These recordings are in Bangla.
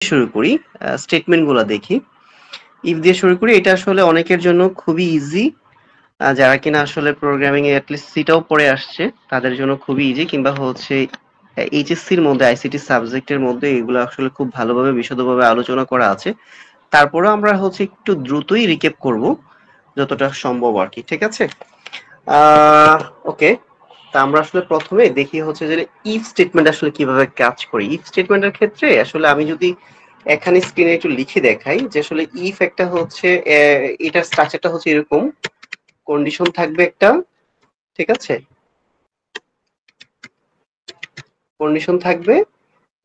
শুরু করি, স্টেটমেন্ট গুলা দেখি। ইফ দিয়ে শুরু করি, এটা আসলে অনেকের জন্য খুবই ইজি। যারা কিনা আসলে প্রোগ্রামিং এ অ্যাটলিস্ট সিটাও পড়ে আসছে তাদের জন্য খুবই ইজি, কিংবা হচ্ছে এইচএসসির মধ্যে আইসিটি সাবজেক্টের মধ্যে এগুলো আসলে খুব ভালোভাবে বিশদভাবে আলোচনা করা আছে। তারপরেও আমরা হচ্ছে একটু দ্রুতই রিক্যাপ করব যতটা সম্ভব আর কি, ঠিক আছে? ওকে, তা আমরা আসলে প্রথমে দেখি হচ্ছে যে ইফ স্টেটমেন্ট আসলে কিভাবে কাজ করে। ইফ স্টেটমেন্টের ক্ষেত্রে আসলে আমি যদি এখানে স্ক্রিনে একটু লিখে দেখাই যে আসলে ইফ একটা হচ্ছে এটার স্ট্রাকচারটা হচ্ছে এরকম, কন্ডিশন থাকবে একটা, ঠিক আছে? কন্ডিশন থাকবে,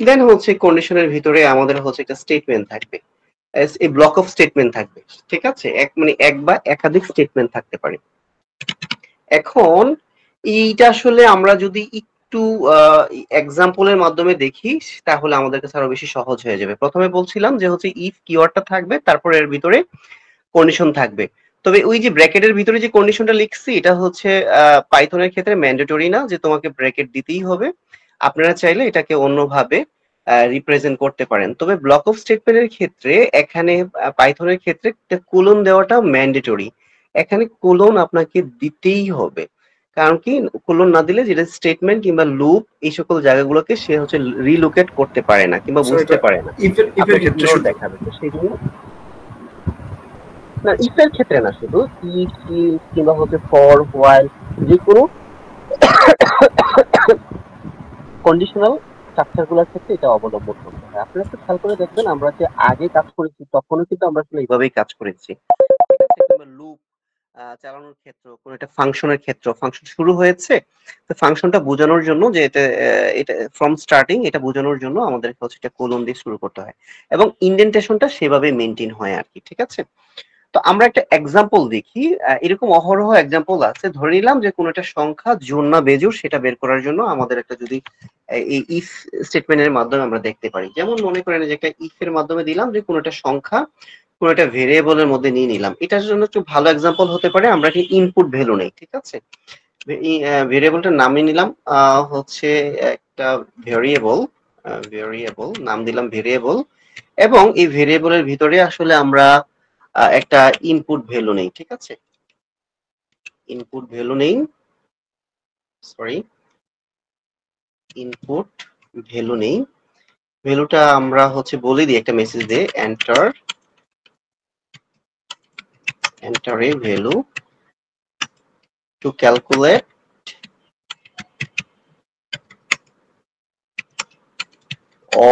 দেন হচ্ছে কন্ডিশনের ভিতরে আমাদের হচ্ছে একটা স্টেটমেন্ট থাকবে, এই ব্লক অফ স্টেটমেন্ট থাকবে, ঠিক আছে? মানে এক বা একাধিক স্টেটমেন্ট থাকতে পারে। এখন এইটা আসলে আমরা যদি একটু এক্সাম্পলের মাধ্যমে দেখি তাহলে আমাদের কাছে আরো বেশি সহজ হয়ে যাবে। প্রথমে বলছিলাম যে হচ্ছে ইফ কিওয়ার্ডটা থাকবে, তারপর এর ভিতরে কন্ডিশন থাকবে। তবে ওই যে ব্র্যাকেটের ভিতরে যে কন্ডিশনটা লিখছি এটা হচ্ছে পাইথনের ক্ষেত্রে ম্যান্ডেটরি না যে তোমাকে ব্র্যাকেট দিতেই হবে। আপনারা চাইলে এটাকে অন্যভাবে রিপ্রেজেন্ট করতে পারেন। তবে ব্লক অফ স্টেটমেন্টের ক্ষেত্রে এখানে পাইথনের ক্ষেত্রে কোলন দেওয়াটা ম্যান্ডেটরি। এখানে কোলন আপনাকে দিতেই হবে। কারণ কি, কোলন না দিলে যেটা স্টেটমেন্ট কিংবা লুপ এই সকল জায়গাগুলোকে সে হচ্ছে রিলোকেট করতে পারে না কিংবা বুঝতে পারে না, আপনাকে এরর দেখাবে। তো সেই জন্য না, ইফের ক্ষেত্রে না, শুধু ইফ কিংবা হচ্ছে ফর হোয়াইল যে কোনো কন্ডিশনাল স্ট্রাকচার গুলোর ক্ষেত্রে এটা অবলম্বন করতে হয়। আপনারা একটু খেয়াল করে দেখবেন, আমরা যে আগে কাজ করেছি তখনও কিন্তু আমরা আসলে এইভাবেই কাজ করেছি, ঠিক আছে? কিংবা লুপ চালানোর ক্ষেত্র, কোন একটা ফাংশনের ক্ষেত্র, ফাংশন শুরু হয়েছে, তো ফাংশনটা বোঝানোর জন্য যে এটা ফ্রম স্টার্টিং, এটা বোঝানোর জন্য আমাদেরকে হচ্ছে একটা কোলন দিয়ে শুরু করতে হয় এবং ইন্ডেন্টেশনটা সেভাবে মেনটেন হয় আর কি, ঠিক আছে? তো আমরা একটা এক্সাম্পল দেখি। এরকম অহরহ এক্সাম্পল আছে। ধরে নিলাম যে কোনো একটা সংখ্যা জোড় না বেজোড় সেটা বের করার জন্য আমাদের একটা যদি এই ইফ স্টেটমেন্টের মাধ্যমে আমরা দেখতে পারি। যেমন মনে করেন যে একটা ইফ এর মাধ্যমে দিলাম যে কোনো একটা সংখ্যা কোনো একটা ভেরিয়েবলের মধ্যে নিয়ে নিলাম। এটার জন্য একটু ভালো এক্সাম্পল হতে পারে, আমরা কি ইনপুট ভ্যালু নেই, ঠিক আছে? ভেরিয়েবলটার নামে নিলাম হচ্ছে একটা ভেরিয়েবল, ভেরিয়েবল নাম দিলাম ভেরিয়েবল, এবং এই ভেরিয়েবলের ভিতরে আসলে আমরা একটা ইনপুট ভ্যালু নেই, ঠিক আছে? ইনপুট ভ্যালু নেই, সরি, ইনপুট ভ্যালু নেই। ভ্যালুটা আমরা হচ্ছে বলে দিই, একটা মেসেজ দিয়ে enter, enter a value to calculate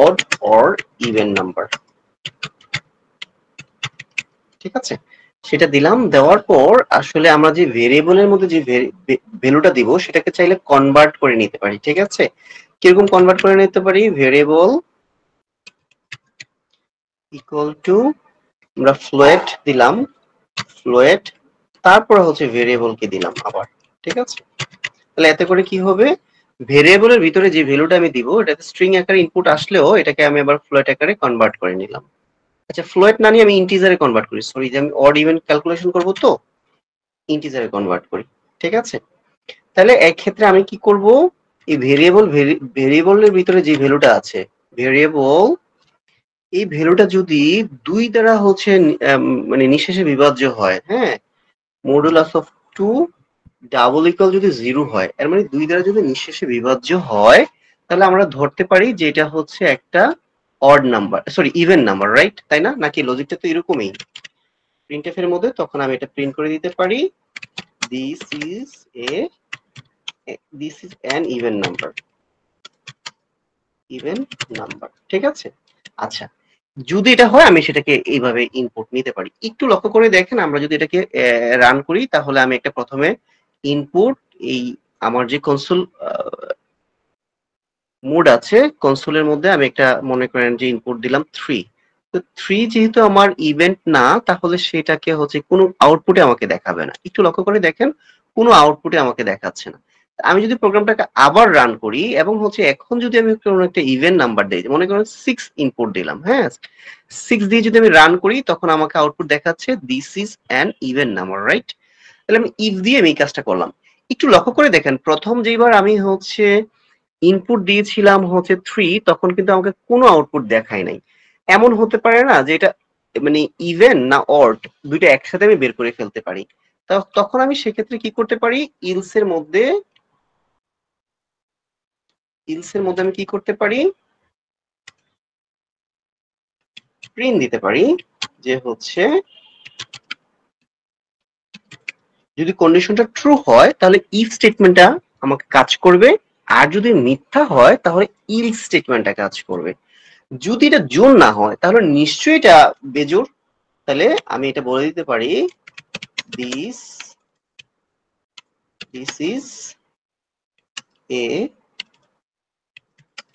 odd or even number, ঠিক আছে? সেটা দিলাম। দেওয়ার পর আসলে আমরা যে ভেরিয়েবলের মধ্যে যে ভ্যালুটা দিব সেটাকে চাইলে কনভার্ট করে নিতে পারি, ঠিক আছে? কিরকম কনভার্ট করে নিতে পারি? ভেরিয়েবল ইকুয়াল টু, আমরা ফ্লোট দিলাম, ফ্লোট, তারপর হচ্ছে ভেরিয়েবলকে দিলাম আবার, ঠিক আছে? তাহলে এতে করে কি হবে, ভেরিয়েবলের ভিতরে যে ভ্যালুটা আমি দিব এটাতে স্ট্রিং আকারে ইনপুট আসলেও এটাকে আমি আবার ফ্লোট আকারে কনভার্ট করে নিলাম। আচ্ছা, ফ্লোট না নিয়ে আমি ইন্টিজারে কনভার্ট করি, সরি, যে আমি অড ইভেন ক্যালকুলেশন করব তো ইন্টিজারে কনভার্ট করি, ঠিক আছে? তাহলে এক ক্ষেত্রে আমি কি করব, এই ভেরিয়েবলের ভিতরে যে ভ্যালুটা আছে, ভেরিয়েবল, এই ভ্যালুটা যদি দুই দ্বারা হচ্ছে মানে নিঃশেষে বিভাজ্য হয়, হ্যাঁ, মডুলাস অফ 2 ডাবল ইকুয়াল যদি 0 হয়, এর মানে দুই দ্বারা যদি নিঃশেষে বিভাজ্য হয়, তাহলে আমরা ধরতে পারি যে এটা হচ্ছে একটা odd number, sorry even number, right? তাই না? নাকি লজিকটা তো এরকমই প্রিন্টএফ এর মধ্যে। তখন আমি এটা প্রিন্ট করে দিতে পারি, this is an even number, even number, ঠিক আছে? আচ্ছা, যদি এটা হয় আমি সেটাকে এইভাবে ইনপুট নিতে পারি। একটু লক্ষ্য করে দেখেন, আমরা যদি এটাকে রান করি তাহলে আমি একটা প্রথমে ইনপুট, এই আমার যে কনসোল মোড আছে, কনসোলের মধ্যে আমি একটা মনে করেন যে ইনপুট দিলাম 3। তো 3 যেহেতু আমার ইভেন্ট না, তাহলে সেটাকে হচ্ছে কোনো আউটপুটে আমাকে দেখাবে না। একটু লক্ষ্য করে দেখেন, কোনো আউটপুটে আমাকে দেখাচ্ছে না। আমি যদি প্রোগ্রামটাকে আবার রান করি এবং হচ্ছে এখন যদি আমি কোনো একটা ইভেন্ট নাম্বার দিই, মনে করেন 6 ইনপুট দিলাম, হ্যাঁ, 6 দিয়ে যদি আমি রান করি তখন আমাকে আউটপুট দেখাচ্ছে this is an event number, right? তাহলে আমি ইফ দিয়ে আমি এই কাজটা করলাম। একটু লক্ষ্য করে দেখেন, প্রথম যেবার আমি হচ্ছে ইনপুট দিয়েছিলাম হচ্ছে 3, তখন কিন্তু আমাকে কোনো আউটপুট দেখায় নাই। এমন হতে পারে না যে এটা মানে ইভেন না অড, দুইটা একসাথে আমি বের করে ফেলতে পারি। তখন আমি সেক্ষেত্রে কি করতে পারি, ইলসের মধ্যে আমি কি করতে পারি, প্রিন্ট দিতে পারি যে হচ্ছে যদি কন্ডিশনটা ট্রু হয় তাহলে ইফ স্টেটমেন্টটা আমাকে কাজ করবে, আর যদি মিথ্যা হয় তাহলে ইলস স্টেটমেন্টটা কাজ করবে। যদি এটা জোর না হয় তাহলে নিশ্চয়ই এটা বেজোর। তাহলে আমি এটা বলে দিতে পারি this is a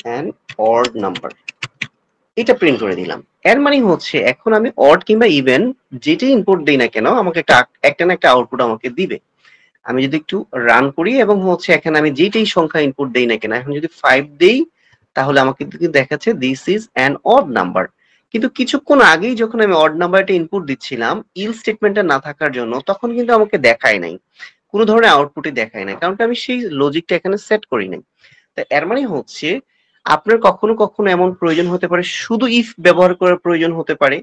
an odd number, এটা প্রিন্ট করে দিলাম। এর মানে হচ্ছে এখন আমি অড কিংবা ইভেন যেটাই ইনপুট দেই না কেন আমাকে একটা না একটা আউটপুট আমাকে দিবে। আমি যদি একটু রান করি এবং হচ্ছে এখানে আমি যেটাই সংখ্যা ইনপুট দেই না কেন, এখন যদি 5 দেই তাহলে আমাকে দেখাচ্ছে this is an odd number. কিন্তু কিছুক্ষণ আগেই যখন আমি অড নাম্বারটা ইনপুট দিচ্ছিলাম ইল স্টেটমেন্টটা না থাকার জন্য, তখন কিন্তু আমাকে দেখায় নাই, কোনো ধরনের আউটপুটই দেখায় নাই, কারণ আমি সেই লজিকটা এখানে সেট করি নাই। তো এর মানে হচ্ছে আপনার কখনো কখনো এমন প্রয়োজন হতে পারে শুধু ইফ ব্যবহার করার প্রয়োজন হতে পারে,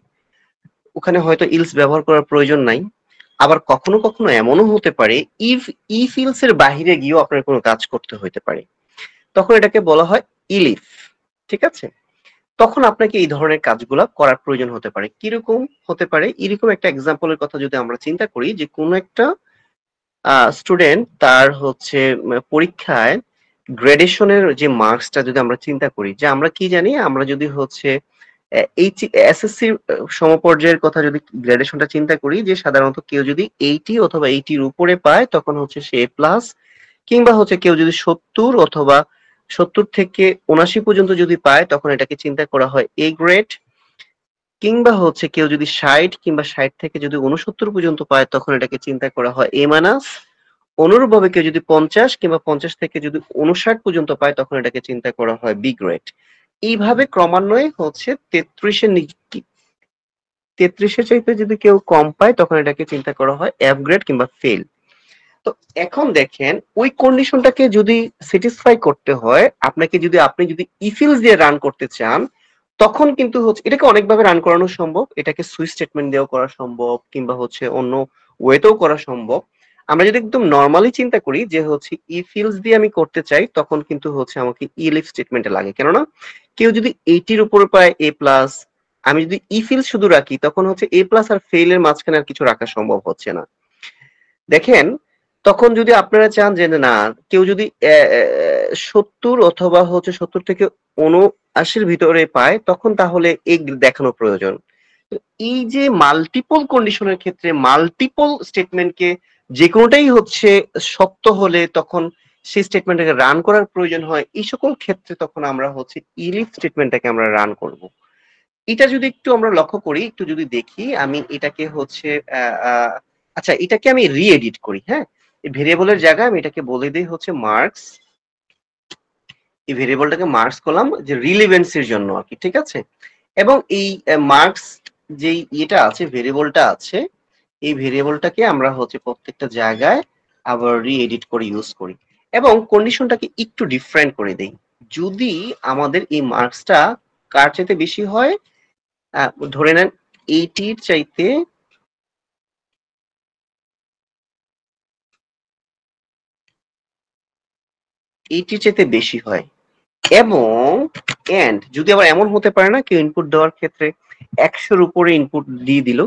ওখানে হয়তো ইলস ব্যবহার করার প্রয়োজন নাই। আবার কখনো কখনো এমনও হতে পারে ইফ ইলস এর বাহিরে গিয়েও আপনার কোনো কাজ করতে হতে পারে, তখন এটাকে বলা হয় ইলিফ। ঠিক আছে, তখন আপনাকে এই ধরনের কাজগুলা করার প্রয়োজন হতে পারে। কিরকম হতে পারে, এরকম একটা এক্সাম্পলের কথা যদি আমরা চিন্তা করি যে কোন একটা স্টুডেন্ট তার হচ্ছে পরীক্ষায় গ্রেডেশনের যে মার্কসটা যদি আমরা চিন্তা করি, যে আমরা কি জানি, আমরা যদি হচ্ছে এসএসসি সমপর্যায়ের কথা যদি গ্রেডেশনটা চিন্তা করি, যে সাধারণত কেউ যদি 80 অথবা 80 এর উপরে পায় তখন হচ্ছে সে এ প্লাস, কিংবা হচ্ছে কেউ যদি 70 অথবা 70 থেকে 79 পর্যন্ত যদি পায় তখন এটাকে চিন্তা করা হয় এ গ্রেড, কিংবা হচ্ছে কেউ যদি 60 কিংবা 60 থেকে যদি 69 পর্যন্ত পায় তখন এটাকে চিন্তা করা হয় এ মাইনাস। অনুরূপভাবে কেউ যদি 50 কিংবা 50 থেকে যদি 59 পর্যন্ত পায় তখন এটাকে চিন্তা করা হয় বি গ্রেড। এইভাবে ক্রমান্বয়ে হচ্ছে 33-এর চাইতে যদি কেউ কম পায় তখন এটাকে চিন্তা করা হয় এফ গ্রেড কিংবা ফেল। তো এখন দেখেন ওই কন্ডিশনটাকে যদি স্যাটিসফাই করতে হয় আপনাকে, যদি আপনি যদি ইফিলস দিয়ে রান করতে চান তখন কিন্তু হচ্ছে এটাকে অনেকভাবে রান করানো সম্ভব, এটাকে সুইচ স্টেটমেন্ট দিয়েও করা সম্ভব কিংবা হচ্ছে অন্য ওয়েতেও করা সম্ভব। আমরা যদি একদম নর্মালি চিন্তা করি যে হচ্ছে ইফিলস দিয়ে আমি করতে চাই তখন কিন্তু হচ্ছে আমাকে ইলিফ স্টেটমেন্টে লাগে, কেননা কেউ যদি 80-র উপরে পায় এ প্লাস, আমি যদি ইফিলস শুধু রাখি তখন হচ্ছে এ প্লাস আর ফেল এর মাঝখানে আর কিছু রাখা সম্ভব হচ্ছে না। দেখেন তখন যদি আপনারা চান যে না কেউ যদি 70 অথবা হচ্ছে 70 থেকে 79-র ভিতরে পায় তখন তাহলে এই দেখানো প্রয়োজন। তো এই যে মাল্টিপল কন্ডিশনের ক্ষেত্রে মাল্টিপল স্টেটমেন্টকে যে কোনোটাই হচ্ছে সত্য হলে তখন সেই স্টেটমেন্টটাকে রান করার প্রয়োজন হয়, এই সকল ক্ষেত্রে তখন আমরা হচ্ছে ইলিফ স্টেটমেন্টটাকে আমরা রান করব। এটা যদি একটু আমরা লক্ষ্য করি, একটু যদি দেখি, আমি এটাকে হচ্ছে আচ্ছা এটাকে আমি রি-এডিট করি। হ্যাঁ, এই ভেরিয়েবলের জায়গায় আমি এটাকে বলে দিই হচ্ছে মার্কস, এই ভেরিয়েবলটাকে মার্কস করলাম যে রিলেভেন্সির জন্য আর কি। ঠিক আছে, এবং এই মার্কস যেই এটা আছে ভেরিয়েবলটা আছে, এই ভেরিয়েবলটাকে আমরা হচ্ছে প্রত্যেকটা জায়গায় আবার রি-এডিট করে ইউজ করি এবং কন্ডিশনটাকে একটু ডিফারেন্ট করে দেই। যদি আমাদের এই মার্কসটা কার চাইতে বেশি হয়, ধরে নেন 80-র চাইতে 80-র চাইতে বেশি হয়, এবং এন্ড যদি আবার এমন হতে পারে না কেউ ইনপুট দেওয়ার ক্ষেত্রে 100-র উপরে ইনপুট দিয়ে দিল,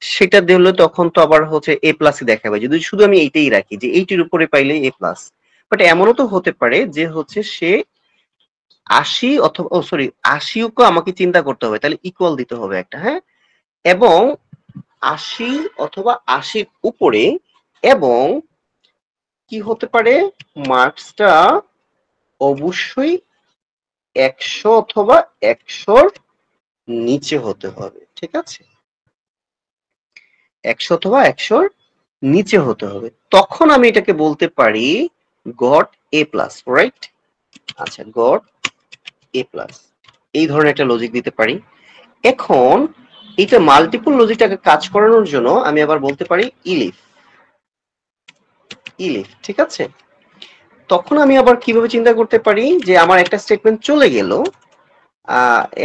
সেটা দিলে তখন তো আবার হচ্ছে এ প্লাসই দেখাবে যদি শুধু আমি এইটাই রাখি যে 80-র উপরে পাইলে এ প্লাস। বাট এমনও তো হতে পারে যে হচ্ছে সে 80 অথবা 80-কে আমাকে চিন্তা করতে হবে, তাহলে ইকুয়াল দিতে হবে একটা। হ্যাঁ, এবং 80 অথবা 80-র উপরে, এবং কি হতে পারে মার্কসটা অবশ্যই 100 অথবা 100-র নিচে হতে হবে। ঠিক আছে, 100 অথবা 100-র নিচে হতে হবে, তখন আমি এটাকে বলতে পারি গট এ প্লাস, রাইট? আচ্ছা, গট এ প্লাস, এই ধরনের একটা লজিক দিতে পারি। এখন এটা মাল্টিপল লজিকটাকে কাজ করানোর জন্য আমি আবার বলতে পারি ইলিফ। ঠিক আছে, তখন আমি আবার কিভাবে চিন্তা করতে পারি যে আমার একটা স্টেটমেন্ট চলে গেল,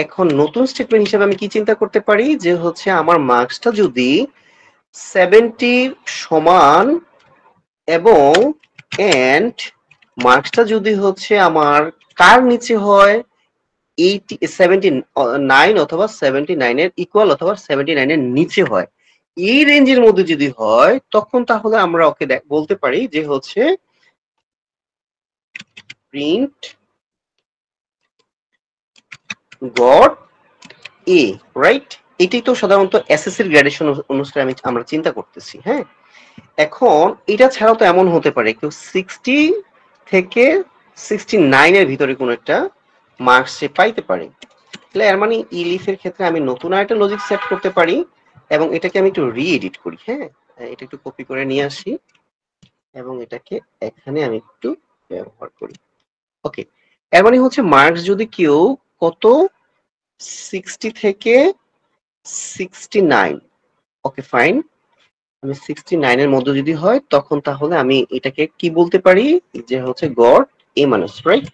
এখন নতুন স্টেটমেন্ট হিসেবে আমি কি চিন্তা করতে পারি যে হচ্ছে আমার মার্কসটা যদি 70 সমান এবং এন্ড মার্কসটা যদি হচ্ছে আমার কার নিচে হয় 79 অথবা 79 এর ইকুয়াল অথবা 79 এর নিচে হয়, এই রেঞ্জের মধ্যে যদি হয় তখন তাহলে আমরা ওকে বলতে পারি যে হচ্ছে প্রিন্ট গট এ, রাইট? এটাই তো সাধারণত এসএসসির গ্রেডেশন অনুসারে আমরা চিন্তা করতেছি। হ্যাঁ, এখন এটা ছাড়াও তো এমন হতে পারে কেউ 60 থেকে 69 এর ভিতরে কোনো একটা মার্কস সে পাইতে পারে। তাহলে এর মানে ইলিফ এর ক্ষেত্রে আমি নতুন আরেকটা লজিক সেট করতে পারি এবং এটাকে আমি একটু রি-এডিট করি। হ্যাঁ, এটা একটু কপি করে নিয়ে আসি এবং এটাকে এখানে আমি একটু ব্যবহার করি। ওকে, এর মানে হচ্ছে মার্কস যদি কেউ কত 60 থেকে 69, ওকে ফাইন, আমি 69 এর মধ্যে যদি হয় তখন তাহলে আমি এটাকে কি বলতে পারি যে হচ্ছে গট এ মাইনাস, রাইট?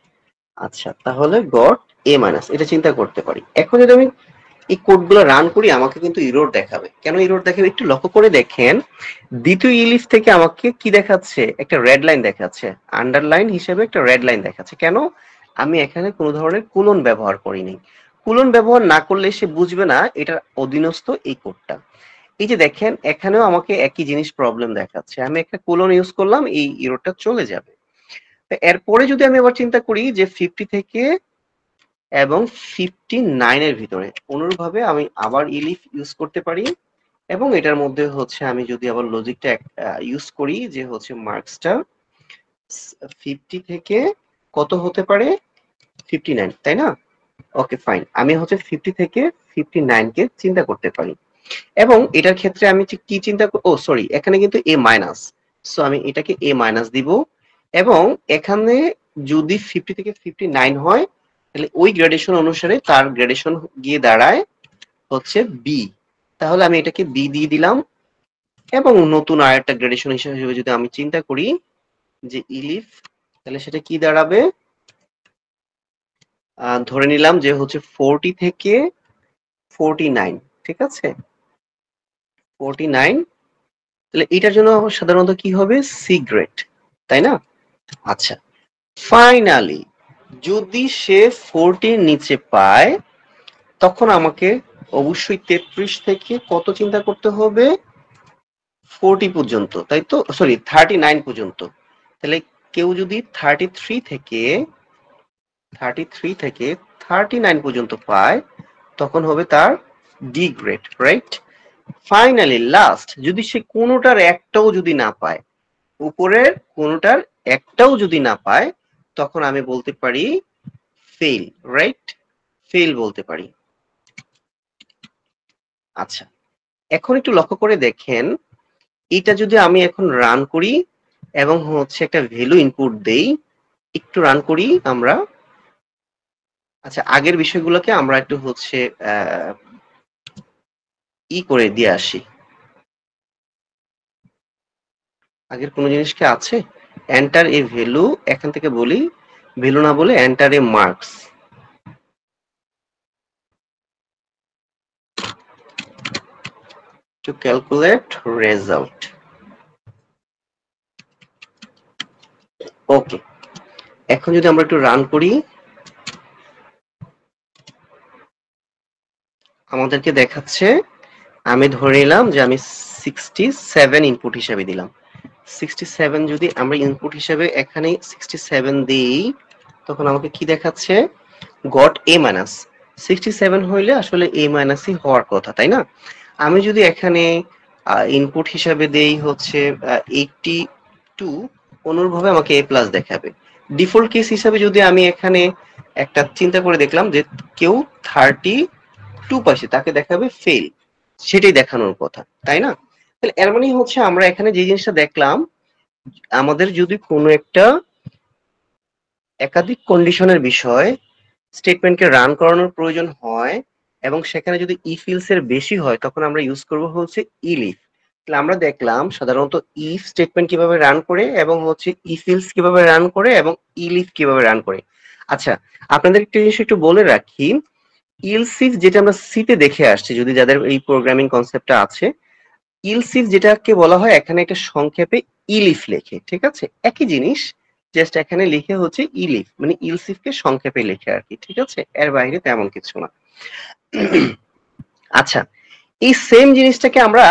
আচ্ছা, তাহলে গট এ মাইনাস এটা চিন্তা করতে পারি। এখন যদি আমি এই কোডগুলো রান করি আমাকে কিন্তু এরর দেখাবে। কেন এরর দেখাবে একটু লক্ষ্য করে দেখেন। দ্বিতীয় ইলিফ থেকে আমাকে কি দেখাচ্ছে? একটা রেড লাইন দেখাচ্ছে, আন্ডারলাইন হিসেবে একটা রেড লাইন দেখাচ্ছে। কেন? আমি এখানে কোনো ধরনের কোলন ব্যবহার করিনি। কোলন ব্যবহার না করলে সে বুঝবে না এটার অধীনস্থ এই কোডটা। এই যে দেখেন এখানেও আমাকে একই জিনিস প্রবলেম দেখাচ্ছে, আমি একটা কোলন ইউজ করলাম, এই এররটা চলে যাবে। এরপরে যদি আমি আবার চিন্তা করি যে 50 থেকে এবং 59 এর ভিতরে, অনুরূপভাবে আমি আবার ইলিফ ইউজ করতে পারি এবং এটার মধ্যে হচ্ছে আমি যদি আবার লজিকটা ইউজ করি যে হচ্ছে মার্কসটা 50 থেকে কত হতে পারে 59, তাই না? ওকে ফাইন, আমি হচ্ছে 50 থেকে 59 কে চিন্তা করতে পারি এবং এটার ক্ষেত্রে আমি কি চিন্তা, ও সরি, এখানে কিন্তু এ মাইনাস, সো আমি এটাকে এ মাইনাস দিব এবং এখানে যদি 50 থেকে 59 হয় তাহলে ওই গ্রেডেশন অনুসারে তার গ্রেডেশন গিয়ে দাঁড়ায় হচ্ছে বি, তাহলে আমি এটাকে বি দিয়ে দিলাম এবং নতুন আরেকটা গ্রেডেশন হিসেবে যদি আমি চিন্তা করি যে ইলিফ, তাহলে সেটা কি দাঁড়াবে, ধরে নিলাম যে হচ্ছে 40 থেকে 49, ঠিক আছে 49, তাহলে এটার জন্য সাধারণত কি হবে সি গ্রেড, তাই না? আচ্ছা, ফাইনালি যদি সে 40 এর নিচে পায় তখন আমাকে অবশ্যই 33 থেকে কত চিন্তা করতে হবে 40 পর্যন্ত, তাই তো, সরি 39 পর্যন্ত। তাহলে কেউ যদি 33 থেকে 39 পর্যন্ত পায় তখন হবে তার D grade, right? Finally last যদি সে কোনোটার একটাও যদি না পায়, উপরের কোনোটার একটাও যদি না পায় তখন আমি বলতে পারি ফেল, রাইট? ফেল বলতে পারি। আচ্ছা, এখন একটু লক্ষ্য করে দেখেন, এটা যদি আমি এখন রান করি এবং হচ্ছে একটা ভ্যালু ইনপুট দেই, একটু রান করি আমরা। আচ্ছা, আগের বিষয়গুলোকে আমরা একটু হচ্ছে করে দিয়ে আসি। আগের কোনো জিনিস কি আছে? এন্টার এ ভ্যালু, এখান থেকে বলি ভ্যালু না বলে enter a marks, to calculate result. ওকে, এখন যদি আমরা একটু রান করি আমাদেরকে দেখাচ্ছে, আমি ধরে নিলাম যে আমি 67 ইনপুট হিসাবে দিলাম। 67 যদি আমরা ইনপুট হিসাবে এখানে 67 দিই তখন আমাকে কি দেখাচ্ছে গট এ মাইনাস। 67 হইলে আসলে এ মাইনাসই হওয়ার কথা, তাই না? আমি যদি এখানে ইনপুট হিসাবে দেই হচ্ছে 82, অনুরূপভাবে আমাকে এ প্লাস দেখাবে। ডিফল্ট কেস হিসাবে যদি আমি এখানে একটা চিন্তা করে দেখলাম যে কেউ 32 পাইছে তাকে দেখাবে ফেল, সেটাই দেখানোর কথা, তাই না? তাহলে এর মানে হচ্ছে আমরা এখানে যে জিনিসটা দেখলাম, আমাদের যদি কোনো একটা একাধিক কন্ডিশনের বিষয় স্টেটমেন্টকে রান করানোর প্রয়োজন হয় এবং সেখানে যদি ইফ ইলস এর বেশি হয় তখন আমরা ইউজ করব হচ্ছে ইলিফ। তাহলে আমরা দেখলাম সাধারণত ইফ স্টেটমেন্ট কিভাবে রান করে এবং হচ্ছে ইফ ইলস কিভাবে রান করে এবং ইলিফ কিভাবে রান করে। আচ্ছা, আপনাদের একটা জিনিস একটু বলে রাখি, ইলস ইফ যেটা আমরা সিতে দেখে আসছি, যদি যাদের এই প্রোগ্রামিং কনসেপ্টটা আছে, ইলস ইফ যেটাকে বলা হয় এখানে একটা সংক্ষেপে ইলিফ লেখে, ঠিক আছে? একই জিনিস, জাস্ট এখানে লিখে হচ্ছে ইলিফ, মানে ইলস ইফকে সংক্ষেপে লেখে আর কি, ঠিক আছে? এর বাইরে তেমন কিছু না। আচ্ছা, এই সেম জিনিসটাকে আমরা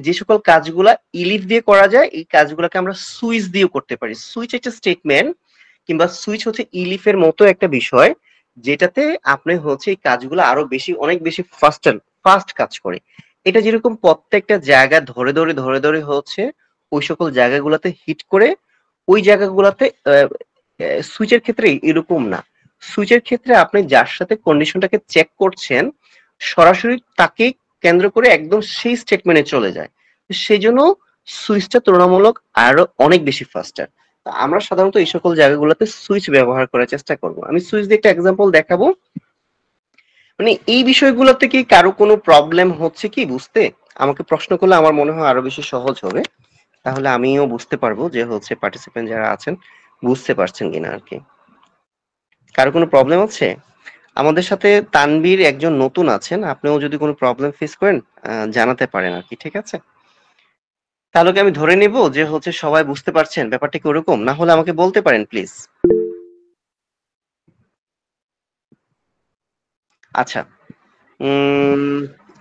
যে সকল কাজগুলা ইলিফ দিয়ে করা যায়, এই কাজগুলোকে আমরা সুইচ দিয়েও করতে পারি। সুইচ একটা স্টেটমেন্ট কিংবা সুইচ হচ্ছে ইলিফের মতো একটা বিষয়, যেটাতে আপনি হচ্ছে এই কাজগুলো আরো বেশি, অনেক বেশি ফাস্ট কাজ করে। এটা যেরকম প্রত্যেকটা জায়গা ধরে ধরে ধরে ধরে হচ্ছে ওই সকল জায়গাগুলোতে হিট করে, ওই জায়গাগুলোতে সুইচের ক্ষেত্রে এরকম না। সুইচের ক্ষেত্রে আপনি যার সাথে কন্ডিশনটাকে চেক করছেন, সরাসরি তাকে কেন্দ্র করে একদম সেই স্টেটমেন্টে চলে যায়। সেই জন্য সুইচটা তুলনামূলক আরো অনেক বেশি ফাস্টার। আমরা সাধারণত এই সকল জায়গাগুলোতে সুইচ ব্যবহার করার চেষ্টা করব। আমি সুইচ দিয়ে একটা এক্সাম্পল দেখাবো। মানে এই বিষয়গুলোতে কি কারো কোনো প্রবলেম হচ্ছে কি বুঝতে? আমাকে প্রশ্ন করলে আমার মনে হয় আরো বেশি সহজ হবে, তাহলে আমিও বুঝতে পারবো যে হচ্ছে পার্টিসিপেন্ট যারা আছেন বুঝতে পারছেন কিনা আর কি। কারো কোনো প্রবলেম হচ্ছে? আমাদের সাথে তানভীর একজন নতুন আছেন, আপনিও যদি কোনো প্রবলেম ফেস করেন জানাতে পারেন আর কি, ঠিক আছে? তাহলে কি আমি ধরে নিব যে হচ্ছে সবাই বুঝতে পারছেন ব্যাপারটা কি ওরকম? না হলে আমাকে বলতে পারেন প্লিজ। আচ্ছা,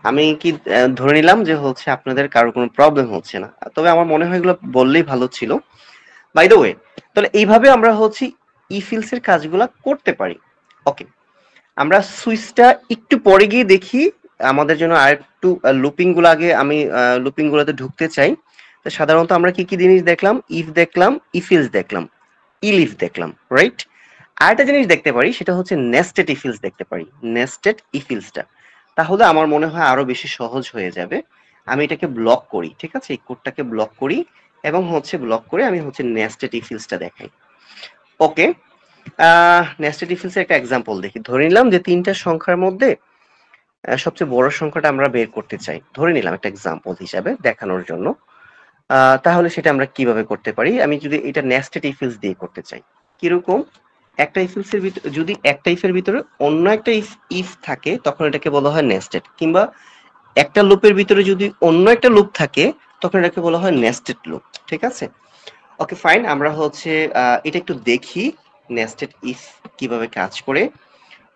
আমি কি ধরে নিলাম যে হচ্ছে আপনাদের কারো কোনো প্রবলেম হচ্ছে না, তবে আমার মনে হয় এগুলো বললেই ভালো ছিল। বাই দ্য ওয়ে, তাহলে এইভাবে আমরা হচ্ছে ইফিলস এর কাজগুলা করতে পারি। ওকে, আমরা সুইচটা একটু পরে গিয়ে দেখি, আমাদের জন্য আর একটু লুপিং গুলো আগে আমি লুপিং গুলোতে ঢুকতে চাই। তো সাধারণত আমরা কি কি জিনিস দেখলাম? ইফ দেখলাম, ইফিলস দেখলাম, ইলিফ দেখলাম, রাইট? আরেকটা জিনিস দেখতে পারি, সেটা হচ্ছে নেস্টেড ইফিলস দেখতে পারি, নেস্টেড ইফিলসটা। তাহলে আমার মনে হয় আরো বেশি সহজ হয়ে যাবে। আমি এটাকে ব্লক করি, ঠিক আছে? এই কোডটাকে ব্লক করি এবং হচ্ছে ব্লক করে আমি হচ্ছে নেস্টেড ইফিলসটা দেখাই। ওকে, নেস্টেড ইফিলসের একটা এক্সাম্পল দেখি। ধরে নিলাম যে তিনটা সংখ্যার মধ্যে সবচেয়ে বড় সংখ্যাটা আমরা বের করতে চাই, ধরে নিলাম একটা এক্সাম্পল হিসাবে দেখানোর জন্য। তাহলে সেটা আমরা কিভাবে করতে পারি? আমি যদি এটা নেস্টেড ইফিলস দিয়ে করতে চাই, কিরকম? একটা ইফিলসের ভিতরে যদি একটা ইফের ভিতরে অন্য একটা ইফ থাকে, তখন এটাকে বলা হয় নেস্টেড। কিংবা একটা লুপের ভিতরে যদি অন্য একটা লুপ থাকে, তখন এটাকে বলা হয় নেস্টেড লুপ, ঠিক আছে? ওকে ফাইন, আমরা হচ্ছে এটা একটু দেখি নেস্টেড ইফ কিভাবে কাজ করে।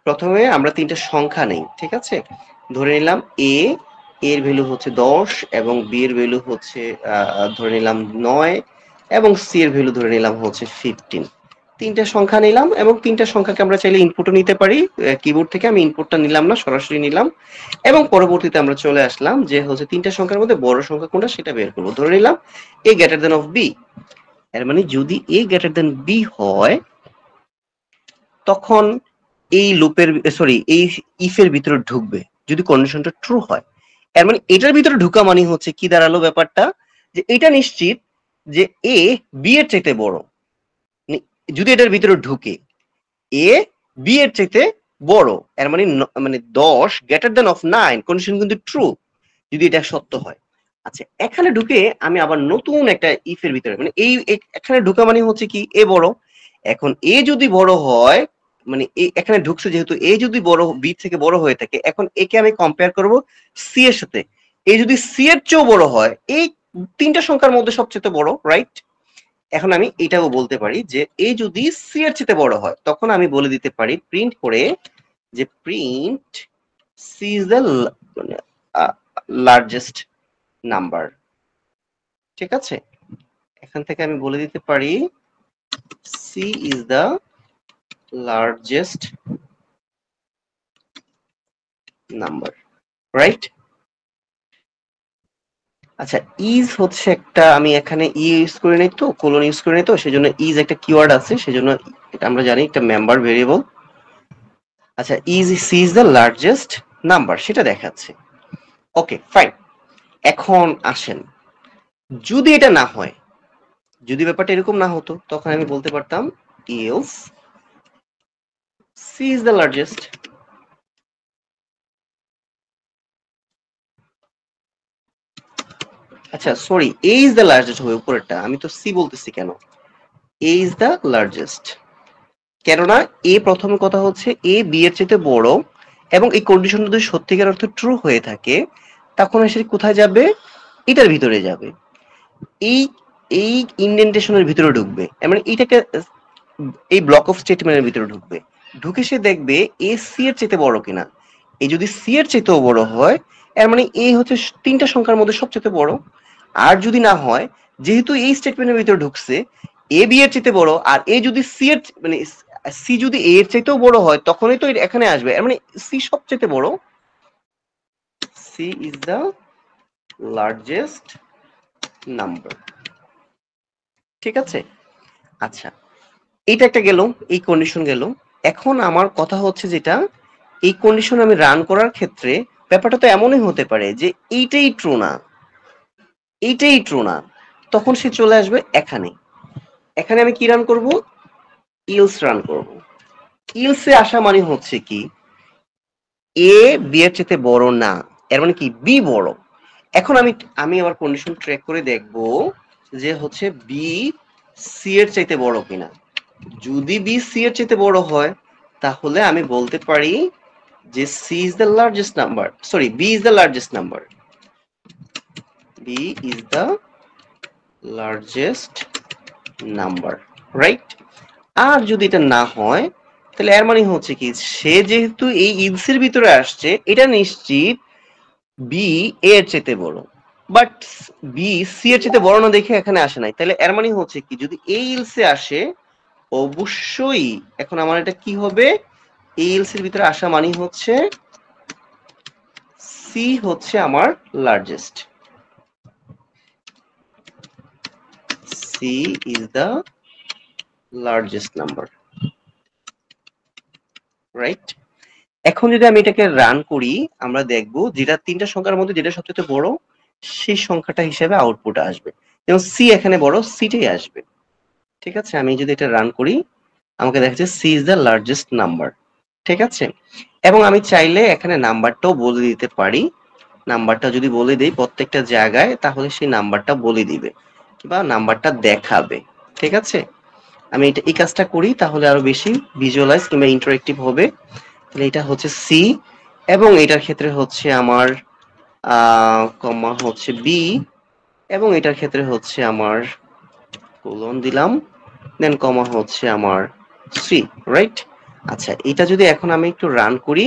প্রথমে আমরা তিনটা সংখ্যা নেই, ঠিক আছে? ধরে নিলাম এর ভ্যালু হচ্ছে 10 এবং বি এর ভ্যালু হচ্ছে ধরে নিলাম 9 এবং সি এর ভ্যালু ধরে নিলাম হচ্ছে 15। তিনটা সংখ্যা নিলাম এবং তিনটা সংখ্যাকে আমরা চাইলে ইনপুটও নিতে পারি। কিবোর্ড থেকে আমি ইনপুটটা নিলাম না, সরাসরি নিলাম এবং পরবর্তীতে আমরা চলে আসলাম যে হচ্ছে তিনটা সংখ্যার মধ্যে বড় সংখ্যা কোনটা সেটা বের করবো। ধরে নিলাম a greater than of b, এর মানে যদি a গ্রেটার দেন b হয়, তখন এই লুপের এই ইফের ভিতরে ঢুকবে যদি কন্ডিশনটা ট্রু হয়। এর মানে এটার ভিতরে ঢুকা মানে হচ্ছে কি দাঁড়ালো ব্যাপারটা, যে এটা নিশ্চিত যে এ বি এর চাইতে বড়। যদি এটার ভিতরে ঢুকে এ বি এর চাইতে বড়, এর মানে 10 গ্রেটার দেন অফ 9 কন্ডিশন কিন্তু ট্রু যদি এটা সত্য হয়। আচ্ছা, এখানে ঢুকে আমি আবার নতুন একটা ইফের ভিতরে, মানে এই এখানে ঢুকা মানে হচ্ছে কি এ বড়। এখন এ যদি বড় হয়, মানে এখানে ঢুকছে যেহেতু, এ যদি বড় বি থেকে বড় হয়ে থাকে, এখন একে আমি কম্পেয়ার করব সি এর সাথে। এ যদি সি এর চেয়েও বড় হয়, এই তিনটা সংখ্যার মধ্যে সবচেয়ে বড়, রাইট? এখন আমি এটাও বলতে পারি যে এ যদি সি এর চেয়ে বড় হয়, তখন আমি বলে দিতে পারি প্রিন্ট করে যে print C is the largest number, ঠিক আছে? এখান থেকে আমি বলে দিতে পারি C is the largest number, right? আচ্ছা, ইজ হচ্ছে একটা, আমি এখানে ইউজ করে নেই তো, কোলন ইউজ করে নেই তো, সেজন্য ইজ একটা কিওয়ার্ড আছে, সেজন্য এটা আমরা জানি একটা মেম্বার ভেরিয়েবল। আচ্ছা, is C is the largest number সেটা দেখাচ্ছে। ওকে ফাইন, এখন আসেন, যদি এটা না হয়, যদি ব্যাপারটা এরকম না হতো, তখন আমি বলতে পারতাম else C is the largest. আচ্ছা sorry, A is the largest হবে উপরেরটা, আমি তো সি বলতেছি কেন? এ ইজ দ্য লার্জেস্ট, কেননা এ প্রথম কথা হচ্ছে এ বি এর চেয়ে বড় এবং এই কন্ডিশন যদি সত্যিকার অর্থে ট্রু হয়ে থাকে তখন এসে কোথায় যাবে, এটার ভিতরে যাবে, এই এই ইনডেন্টেশনের ভিতরে ঢুকবে, মানে এইটাকে এই ব্লক অফ স্টেটমেন্টের ভিতরে ঢুকবে, ঢুকে সে দেখবে এ সি এর চাইতে বড় কিনা। এই যদি সি এর চাইতেও বড় হয় এর মানে এ হচ্ছে তিনটা সংখ্যার মধ্যে সবচেয়ে বড়। আর যদি না হয়, যেহেতু এই স্টেটমেন্টের ভিতরে ঢুকছে এ বি এর চাইতে বড়, আর এ যদি সি এর মানে সি যদি এ এর চাইতেও বড় হয় তখনই তো এখানে আসবে, এর মানে সি সবচেয়ে বড়, C is the largest number. ঠিক আছে, আচ্ছা এটা একটা গেল, এই কন্ডিশন গেল। এখন আমার কথা হচ্ছে যেটা, এই কন্ডিশন আমি রান করার ক্ষেত্রে ব্যাপারটা তো এমনই হতে পারে যে এইটাই ট্রু না, এইটাই ট্রু না, তখন সে চলে আসবে এখানে। এখানে আমি কি রান করব, ইলস রান করব। ইলসে আসা মানে হচ্ছে কি এ বি এর চেয়ে বড় না, এর মানে কি বি বড়। এখন আমি আবার কন্ডিশন ট্র্যাক করে দেখব যে হচ্ছে বি সি এর চাইতে বড় কিনা। যদি বি সি এর চাইতে বড় হয় তাহলে আমি বলতে পারি যে C is the largest number, sorry B is the largest number, B is the largest number, right. আর যদি এটা না হয় তাহলে এর মানে হচ্ছে কি সে যেহেতু এই ইলসের ভিতরে আসছে এটা নিশ্চিত বি এর চাইতে বড়, বাট বি সি এর চাইতে বড় না দেখে এখানে আসে নাই, তাহলে এর মানে হচ্ছে কি যদি এই ইলসে আসে অবশ্যই এখন আমার এটা কি হবে, এই ইলস এর ভিতরে আসা মানে হচ্ছে সি হচ্ছে আমার largest, C is the largest number, right. এখন যদি আমি এটাকে রান করি আমরা দেখব যেটা তিনটা সংখ্যার মধ্যে যেটা সবচেয়ে বড় সেই সংখ্যাটা হিসেবে আউটপুট আসবে, যেমন সি এখানে বড়, সিটাই আসবে। ঠিক আছে, আমি যদি এটা রান করি আমাকে দেখাচ্ছে C is the largest number. ঠিক আছে, এবং আমি চাইলে এখানে নাম্বারটাও বলে দিতে পারি, নাম্বারটা যদি বলে দেই প্রত্যেকটা জায়গায় তাহলে সেই নাম্বারটা বলে দিবে কিংবা নাম্বারটা দেখাবে। ঠিক আছে, আমি এটা এই কাজটা করি তাহলে আরো বেশি ভিজুয়ালাইজ কিংবা ইন্টারেক্টিভ হবে। তাহলে এটা হচ্ছে সি এবং এটার ক্ষেত্রে হচ্ছে আমার কমা হচ্ছে বি এবং এটার ক্ষেত্রে হচ্ছে আমার কোলন দিলাম, দেন কমা হচ্ছে আমার সি, রাইট। আচ্ছা এটা যদি এখন আমি একটু রান করি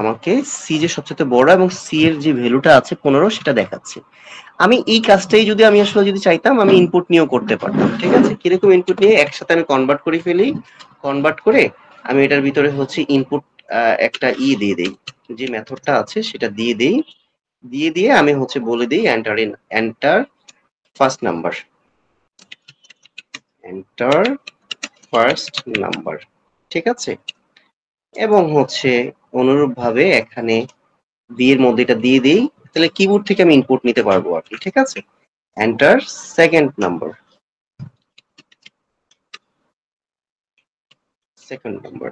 আমাকে সি যে সবচেয়ে বড় এবং সি এর যে ভ্যালুটা আছে 15 সেটা দেখাচ্ছে। আমি এই কাজটাই যদি আমি আসলে যদি চাইতাম আমি ইনপুট নিয়েও করতে পারতাম। ঠিক আছে, কিরকম ইনপুট নিয়ে একসাথে আমি কনভার্ট করে ফেলি, কনভার্ট করে আমি এটার ভিতরে হচ্ছে ইনপুট একটা দিয়ে দেই, যে মেথডটা আছে সেটা দিয়ে দেই, দিয়ে আমি হচ্ছে বলে দিই enter first number, enter first number. ঠিক আছে, এবং হচ্ছে অনুরূপ ভাবে এখানে বি এর মধ্যে এটা দিয়ে দেই, তাহলে কিবোর্ড থেকে আমি ইনপুট নিতে পারবো আর কি। ঠিক আছে, enter second number, second number,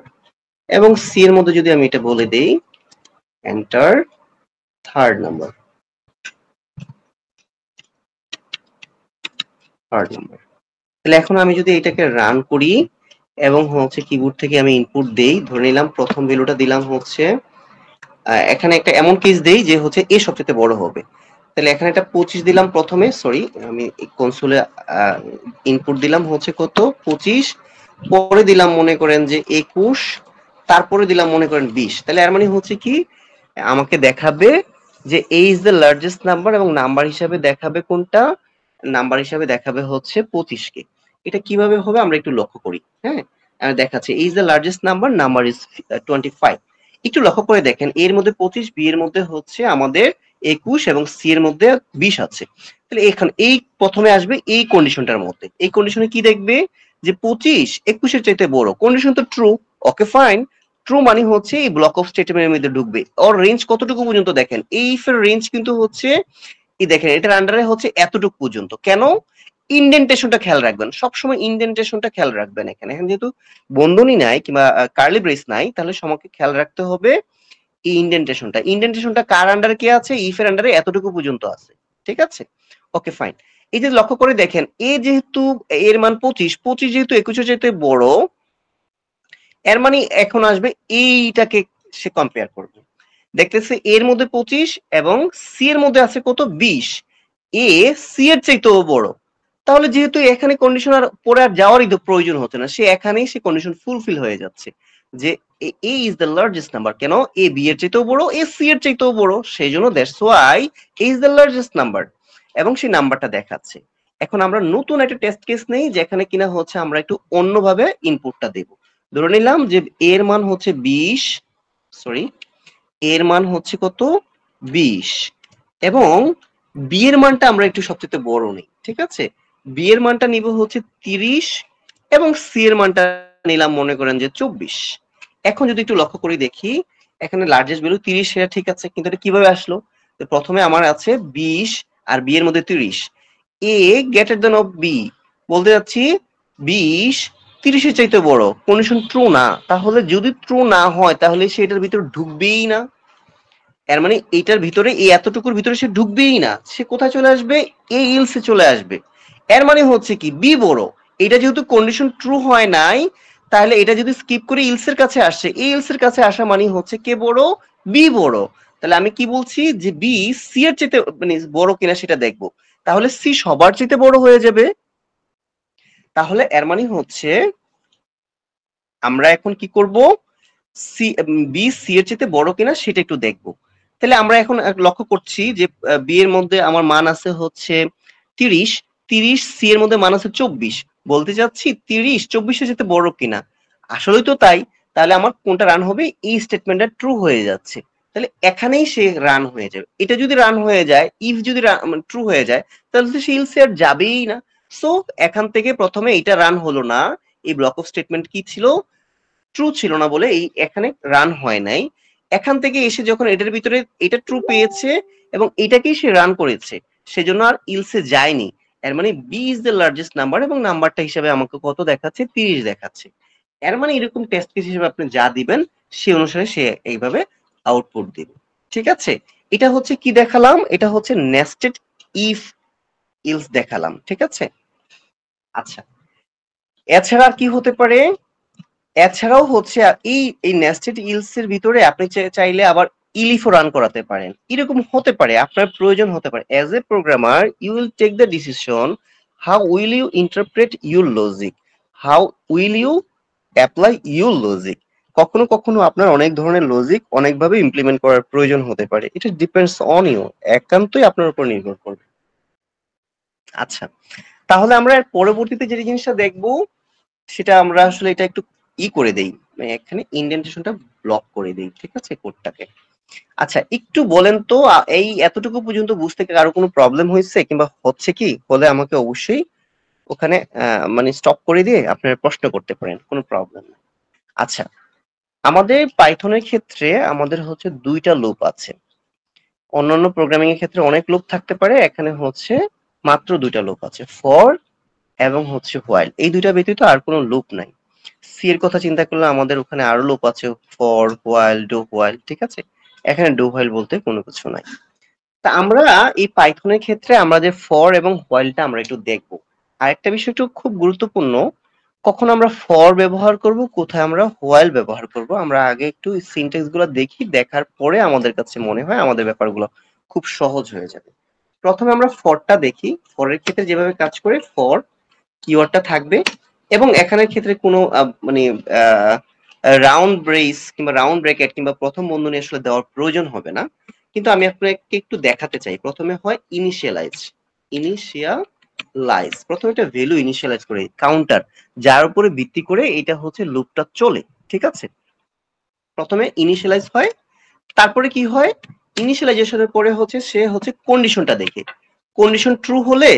এবং সি এর মধ্যে যদি আমি এটা বলে দেই enter third number, third number. তাহলে এখন আমি যদি এটাকে রান করি এবং হচ্ছে কিবোর্ড থেকে আমি ইনপুট দেই, ধরে নিলাম প্রথম ভ্যালুটা দিলাম হচ্ছে এখানে একটা এমন কেস দেই যে হচ্ছে এ সবচেয়ে বড় হবে, তাহলে এখানে একটা 25 দিলাম প্রথমে, সরি আমি কনসোলে ইনপুট দিলাম হচ্ছে কত 25, পরে দিলাম মনে করেন যে 21, তারপরে দিলাম মনে করেন 20, তাহলে এর মানে হচ্ছে কি আমাকে দেখাবে যে এ ইজ দ্য লার্জেস্ট নাম্বার এবং নাম্বার হিসাবে দেখাবে কোনটা, নাম্বার হিসাবে দেখাবে হচ্ছে 25 কে। এটা কিভাবে হবে আমরা একটু লক্ষ্য করি। হ্যাঁ, দেখাচ্ছে A is the largest number, number is 25। একটু লক্ষ্য করে দেখেন এর মধ্যে 25, বি এর মধ্যে হচ্ছে আমাদের 21 এবং সি এর মধ্যে 20 আছে। তাহলে এখানে এই প্রথমে আসবে এই কন্ডিশনটার মধ্যে, এই কন্ডিশনে কি দেখবে যে 25 21 এর চাইতে বড়, কন্ডিশন তো ট্রু, ওকে ফাইন, ট্রু মানে হচ্ছে এই ব্লক অফ স্টেটমেন্টের মধ্যে ঢুকবে। ওর রেঞ্জ কতটুকু পর্যন্ত দেখেন, এই ইফ এর রেঞ্জ কিন্তু হচ্ছে এই দেখেন এটার আন্ডারে হচ্ছে এতটুকু পর্যন্ত। কেন, ইনডেন্টেশনটা খেয়াল রাখবেন, সবসময় ইনডেন্টেশনটা খেয়াল রাখবেন। এখানে যেহেতু বন্ধনী নাই কিংবা কার্লি ব্রেস নাই তাহলে সমাকে খেয়াল রাখতে হবে এই ইনডেন্টেশনটা, ইনডেন্টেশনটা কার আন্ডারে কি আছে, ইফ এর আন্ডারে এতটুকু পর্যন্ত আছে। ঠিক আছে, ওকে ফাইন। এই যে লক্ষ্য করে দেখেন এ যেহেতু এর মান 25, 25 যেহেতু 21 এর চাইতে বড়, এর মানে এখন আসবে এইটাকে সে কম্পেয়ার করবে। দেখতেছে এর মধ্যে 25 এবং সি এর মধ্যে আছে কত 20, এ সি এর চাইতেও বড়। তাহলে যেহেতু এখানে কন্ডিশন আর পরে আর যাওয়ারই তো প্রয়োজন হচ্ছে না, সে এখানেই সে কন্ডিশন ফুলফিল হয়ে যাচ্ছে যে এ ইজ দ্য লার্জেস্ট নাম্বার। কেন? এ বি এর চাইতেও বড়, এ সি এর চাইতেও বড়, সেই জন্য that's Y A is the largest number, এবং সেই নাম্বারটা দেখাচ্ছে। এখন আমরা নতুন একটা টেস্ট কেস নেই, যেখানে কিনা হচ্ছে আমরা একটু অন্যভাবে ইনপুটটা দেব। ধরে নিলাম যে এর মান হচ্ছে 20, সরি এর মান হচ্ছে কত 20, এবং বি এর মানটা আমরা একটু সবচেয়ে বড় নেই, ঠিক আছে? বি এর মানটা নিব হচ্ছে 30 এবং সি এর মানটা নিলাম মনে করেন যে 24। এখন যদি একটু লক্ষ্য করে দেখি, এখানে লার্জেস্ট ভ্যালু 30, সেটা ঠিক আছে, কিন্তু এটা কিভাবে আসলো? তো প্রথমে আমার আছে 20 আর বি এর মধ্যে 30, এ গ্রেটার দ্যান অফ বি, বলতে যাচ্ছি 20 30 এর চাইতে বড়, কন্ডিশন ট্রু না। তাহলে যদি ট্রু না হয় তাহলে সেটার ভিতরে ঢুকবেই না। এর মানে এইটার ভিতরে, এই এতটুকুর ভিতরে সে ঢুকবেই না, সে কোথায় চলে আসবে? এ ইলসে চলে আসবে। এর মানে হচ্ছে কি বি বড়। এটা যেহেতু কন্ডিশন ট্রু হয় নাই, তাহলে এটা যদি স্কিপ করে ইলসের কাছে আসে, এই ইলসের কাছে আসা মানে হচ্ছে কে বড়? বি বড়। তাহলে আমি কি বলছি যে বি সি এর চেয়ে মানে বড় কিনা সেটা দেখবো। তাহলে সি সবার চেয়ে বড় হয়ে যাবে। তাহলে এর মানে হচ্ছে আমরা এখন কি করব? সি বি সি এর চেয়ে বড় কিনা সেটা একটু দেখবো। তাহলে আমরা এখন লক্ষ্য করছি যে বি এর মধ্যে আমার মান আছে হচ্ছে 30, 30 সি এর মধ্যে মান আছে 24, বলতে চাচ্ছি 30 24 এর চেয়ে বড় কিনা। আসলেই তো তাই। তাহলে আমার কোনটা রান হবে? এই স্টেটমেন্টটা ট্রু হয়ে যাচ্ছে। তাহলে এখানেই সে রান হয়ে যাবে। এটা যদি রান হয়ে যায়, ইফ যদি ট্রু হয়ে যায়, তাহলে তো সে ইলসে আর যাবেই না। সো এখান থেকে প্রথমে এটা রান হলো না। এই ব্লক অফ স্টেটমেন্ট কি ছিল? ট্রু ছিল না বলে এই এখানে রান হয় নাই। এখান থেকে এসে যখন এটার ভিতরে এটা ট্রু পেয়েছে এবং এটাকেই সে রান করেছে, সেজন্য আর ইলসে যায়নি। এর মানে B is the largest number, এবং নাম্বারটা হিসাবে আমাকে কত দেখাচ্ছে? 30 দেখাচ্ছে। এর মানে এরকম টেস্ট কেস হিসেবে আপনি যা দিবেন সে অনুসারে সে এইভাবে আউটপুট দিবে। ঠিক আছে? এটা হচ্ছে কি দেখালাম? এটা হচ্ছে নেস্টেড ইফ ইলস দেখালাম। ঠিক আছে? আচ্ছা, এছাড়া কি হতে পারে? এছাড়াও হচ্ছে এই নেস্টেড ইলস এর ভিতরে আপনি চাইলে আবার ইলিফও রান করাতে পারেন। এরকম হতে পারে, আপনার প্রয়োজন হতে পারে। As a programmer you will take the decision how will you interpret your logic, how will you apply your logic. কখনো কখনো আপনার অনেক ধরনের লজিক অনেকভাবে ইমপ্লিমেন্ট করার প্রয়োজন হতে পারে। এটা ডিপেন্ডস অন ইউ, একান্তই আপনার উপর নির্ভর করবে। আচ্ছা, তাহলে আমরা পরবর্তীতে যে জিনিসটা দেখবো সেটা আমরা আসলে এটা একটু করে দেই, মানে এখানে ইন্ডেন্টেশনটা ব্লক করে দেই। ঠিক আছে, কোডটাকে। আচ্ছা, একটু বলেন তো এই এতটুকু পর্যন্ত বুঝতে কারো কোনো প্রবলেম হয়েছে কিংবা হচ্ছে কি? হলে আমাকে অবশ্যই ওখানে মানে স্টপ করে দিয়ে আপনারা প্রশ্ন করতে পারেন, কোনো প্রবলেম নেই। আচ্ছা, আমাদের পাইথনের ক্ষেত্রে আমাদের হচ্ছে দুইটা লুপ আছে। অন্যান্য প্রোগ্রামিং এর ক্ষেত্রে অনেক লুপ থাকতে পারে, এখানে হচ্ছে মাত্র দুইটা লুপ আছে, ফর এবং হচ্ছে হোয়াইল। এই দুইটা ব্যতীত আর কোনো লুপ নাই। সি এর কথা চিন্তা করলে আমাদের ওখানে আরো লুপ আছে, ফর, হোয়াইল, ডু হোয়াইল। ঠিক আছে, এখানে ডু হোয়াইল বলতে কোনো কিছু নাই। তা আমরা এই পাইথনের ক্ষেত্রে আমরা যে ফর এবং হোয়াইলটা আমরা একটু দেখবো। আরেকটা বিষয় একটু খুব গুরুত্বপূর্ণ, কখন আমরা ফর ব্যবহার করব, কোথায় আমরা হোয়াইল ব্যবহার করব, আমরা আগে একটু সিনট্যাক্স গুলো দেখি, দেখার পরে আমাদের কাছে মনে হয় আমাদের ব্যাপারগুলো খুব সহজ হয়ে যাবে। প্রথমে আমরা ফরটা দেখি। ফরের ক্ষেত্রে যেভাবে কাজ করে, ফর কিওয়ার্ডটা থাকবে এবং এখানের ক্ষেত্রে কোনো মানে রাউন্ড ব্রেস কিংবা রাউন্ড ব্র্যাকেট কিংবা প্রথম বন্ধনী আসলে দেওয়ার প্রয়োজন হবে না, কিন্তু আমি আপনাকে একটু দেখাতে চাই। প্রথমে হয় ইনিশিয়ালাইজ, প্রথমে একটা ভ্যালু ইনিশিয়ালাইজ করে, কাউন্টার, যার উপরে ভিত্তি করে এটা হচ্ছে লুপটা চলে। ঠিক আছে, প্রথমে ইনিশিয়ালাইজ হয়, তারপরে কি হয়? ইনিশিয়ালাইজেশনের পরে হচ্ছে সে হচ্ছে কন্ডিশনটা দেখে, কন্ডিশন ট্রু হলে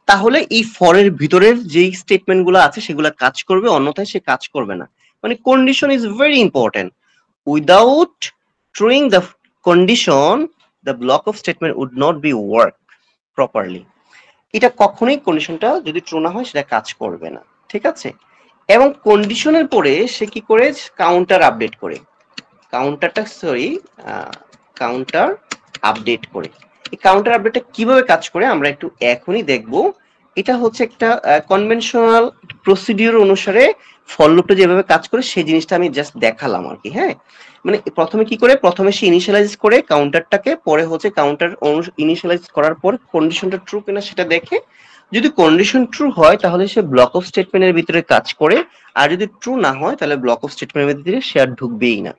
তাহলে এই ফরের ভিতরের যেই স্টেটমেন্ট গুলো আছে সেগুলো কাজ করবে, অন্যথায় সে কাজ করবে না। মানে condition is very important. Without truing the condition the block of statement would not be work properly. এটা কখনোই, কন্ডিশনটা যদি ট্রু না হয় সেটা কাজ করবে না। ঠিক আছে, এবং কন্ডিশনের পরে সে কি করে? কাউন্টার আপডেট করে, কাউন্টার আপডেট করে। এই কাউন্টার আপডেটটা কিভাবে কাজ করে আমরা একটু এখনই দেখবো। এটা হচ্ছে একটা কনভেনশনাল প্রসিডিউর অনুসারে ফর লুপটা যেভাবে কাজ করে সেই জিনিসটা আমি জাস্ট দেখালাম আর কি। হ্যাঁ, মানে প্রথমে কি করে, প্রথমে সে ইনিশিয়ালাইজ করে কাউন্টারটাকে, পরে হচ্ছে কাউন্টার ইনিশিয়ালাইজ করার পর কন্ডিশনটা ট্রু কিনা সেটা দেখে, যদি কন্ডিশন ট্রু হয় তাহলে সে ব্লক অফ স্টেটমেন্টের ভিতরে কাজ করে, আর যদি ট্রু না হয় তাহলে ব্লক অফ স্টেটমেন্টের ভিতরে সে আর ঢুকবেই না।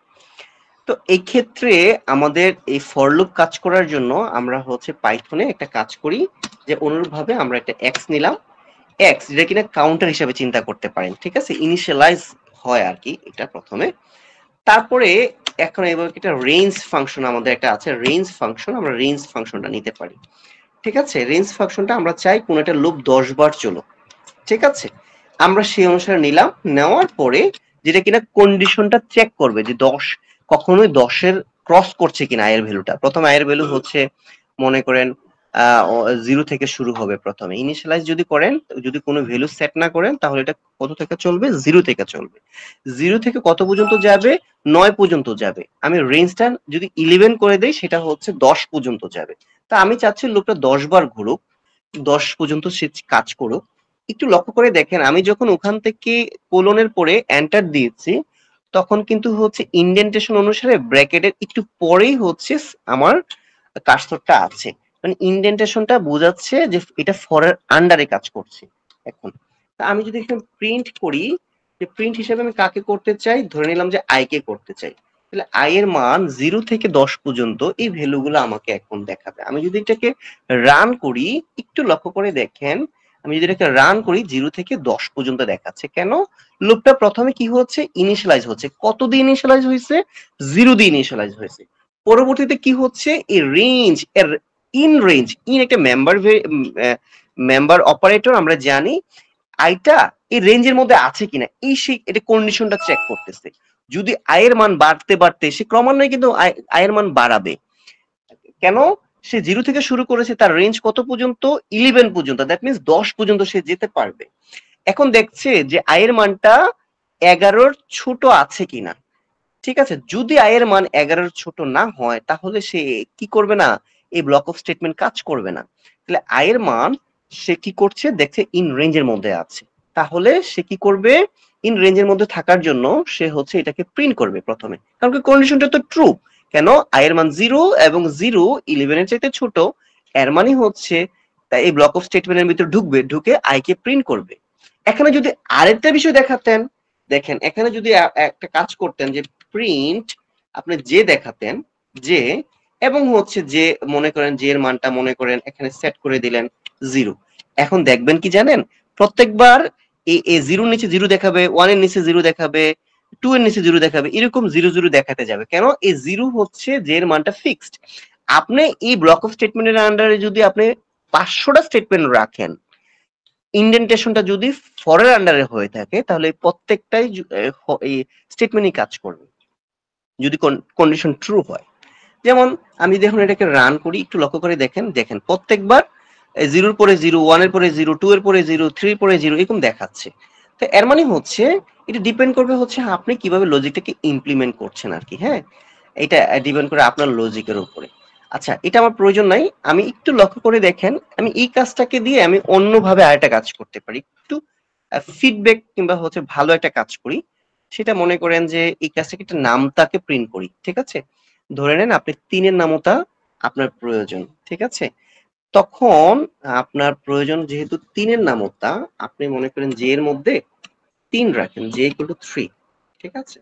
তো এই ক্ষেত্রে আমাদের এই ফর লুপ কাজ করার জন্য আমরা হচ্ছে পাইথনে একটা কাজ করি, যে অনুরূপভাবে আমরা একটা এক্স নিলাম, এক্স যেটা কিনা কাউন্টার হিসেবে চিন্তা করতে পারেন, ঠিক আছে, ইনিশিয়ালাইজ হয় আর কি এটা প্রথমে। তারপরে এখন এইভাবে একটা রেঞ্জ ফাংশন আমাদের একটা আছে, রেঞ্জ ফাংশন, আমরা রেঞ্জ ফাংশনটা নিতে পারি, ঠিক আছে। রেঞ্জ ফাংশনটা আমরা চাই কোন একটা লুপ 10 বার চলো, ঠিক আছে, আমরা সেই অনুসারে নিলাম, নেওয়ার পরে যেটা কিনা কন্ডিশনটা চেক করবে যে 10 কখনোই 10-এর ক্রস করছে কিনা আয়ের ভ্যালুটা। প্রথম আয়ের ভ্যালু হচ্ছে মনে করেন 0 থেকে শুরু হবে, প্রথমে ইনিশিয়ালাইজ যদি করেন, যদি কোনো ভ্যালু সেট না করেন তাহলে এটা কত থেকে চলবে, 0 থেকে চলবে। 0 থেকে কত পর্যন্ত যাবে, 9 পর্যন্ত যাবে। আমি রেঞ্জটা যদি 11 করে দেই সেটা হচ্ছে 10 পর্যন্ত যাবে। তা আমি চাচ্ছি লুপটা 10 বার ঘুরুক, 10 পর্যন্ত সে কাজ করুক। একটু লক্ষ্য করে দেখেন, আমি যখন ওখান থেকে কোলনের পরে এন্টার দিয়েছি তখন কিন্তু হচ্ছে ইনডেন্টেশন অনুসারে ব্র্যাকেটের একটু পরেই হচ্ছে আমার কার্সরটা আছে, মানে ইনডেন্টেশনটা বোঝাচ্ছে যে এটা ফরের আন্ডারে কাজ করছে। এখন তা আমি যদি এখানে প্রিন্ট করি, যে প্রিন্ট হিসেবে আমি কাকে করতে চাই, ধরে নিলাম যে আই কে করতে চাই, তাহলে আই এর মান 0 থেকে 10 পর্যন্ত এই ভ্যালুগুলো আমাকে এখন দেখাবে। আমি যদি এটাকে রান করি, একটু লক্ষ্য করে দেখেন, আমি যদি এটাকে রান করি 0 থেকে 10 পর্যন্ত দেখাচ্ছে। কেন? লুপটা প্রথমে কি হচ্ছে, ইনিশিয়ালাইজ হচ্ছে। কত দিয়ে ইনিশিয়ালাইজ হয়েছে? 0 দিয়ে ইনিশিয়ালাইজ হয়েছে। পরবর্তীতে কি হচ্ছে, এই রেঞ্জ এর ইন রেঞ্জ, ইন একটা মেম্বার অপারেটর, আমরা জানি আইটা এই রেঞ্জের মধ্যে আছে কিনা, এই সেই এটা কন্ডিশনটা চেক করতেছে। যদি আয়ের মান বাড়তে বাড়তে, সে ক্রমান্বয়ে কিন্তু আয়ের মান বাড়াবে। কেন? সে 0 থেকে শুরু করেছে, তার রেঞ্জ কত পর্যন্ত, 11 পর্যন্ত, দ্যাট মিনস 10 পর্যন্ত সে যেতে পারবে। এখন দেখছে যে আয়ের মানটা 11-র ছোট আছে কিনা, ঠিক আছে। যদি আয়ের মান 11-র ছোট না হয় তাহলে সে কি করবে না, এই ব্লক অফ স্টেটমেন্ট কাজ করবে না। তাহলে আয়ের মান সে কি করছে, দেখছে ইন রেঞ্জের মধ্যে আছে, তাহলে সে কি করবে, ইন রেঞ্জের মধ্যে থাকার জন্য সে হচ্ছে এটাকে প্রিন্ট করবে প্রথমে, কারণ কি কন্ডিশনটা তো ট্রু। কেন? আয়ের মান 0 এবং 0 11-এর চাইতে ছোট, এর মানে হচ্ছে তাই এই ব্লক অফ স্টেটমেন্টের ভিতরে ঢুকবে, ঢুকে আই কে প্রিন্ট করবে। এখানে যদি আরেকটা বিষয় দেখাতেন, দেখেন এখানে যদি একটা কাজ করতেন যে প্রিন্ট আপনি যে দেখাতেন, যে এবং হচ্ছে যে মনে করেন যে এর মানটা মনে করেন এখানে সেট করে দিলেন 0, এখন দেখবেন কি জানেন, প্রত্যেকবার এই 0-র নিচে 0 দেখাবে, 1 এর নিচে 0 দেখাবে, 2 এর নিচে 0 দেখাবে, এরকম 0 0 দেখাতে যাবে। কেন? এই 0 হচ্ছে যে এর মানটা ফিক্সড। আপনি এই ব্লক অফ স্টেটমেন্টের আন্ডারে যদি আপনি 500টা স্টেটমেন্ট রাখেন, ইনডেন্টেশনটা যদি ফরের আন্ডারে হয়ে থাকে তাহলে প্রত্যেকটাই এই স্টেটমেন্টই কাজ করবে যদি কন্ডিশন ট্রু হয়। যেমন আমি দেখুন এটাকে রান করি, একটু লক্ষ্য করে দেখেন, দেখেন প্রত্যেকবার 0-র পরে 0, 1-এর পরে 0, 2 এর পরে 0, 3-এর পরে 0 এরকম দেখাচ্ছে। তো এর মানে হচ্ছে এটা ডিপেন্ড করবে হচ্ছে আপনি কিভাবে লজিকটাকে ইমপ্লিমেন্ট করছেন আর কি। হ্যাঁ, এটা ডিপেন্ড করে আপনার লজিকের উপরে। আচ্ছা, এটা আমার প্রয়োজন নাই, আমি একটু লক্ষ্য করে দেখেন, আমি এই কাজটাকে দিয়ে আমি অন্যভাবে আরেকটা কাজ করতে পারি, একটু ফিডব্যাক কিংবা হচ্ছে ভালো একটা কাজ করি। সেটা মনে করেন যে এই কাজটাকে একটা নামতাকে প্রিন্ট করি, ঠিক আছে। ধরে নেন আপনি 3-এর নামতা আপনার প্রয়োজন, ঠিক আছে। তখন আপনার প্রয়োজন যেহেতু 3-এর নামতা, আপনি মনে করেন যে এর মধ্যে 3 রাখেন, যে ইকুয়াল টু 3, ঠিক আছে।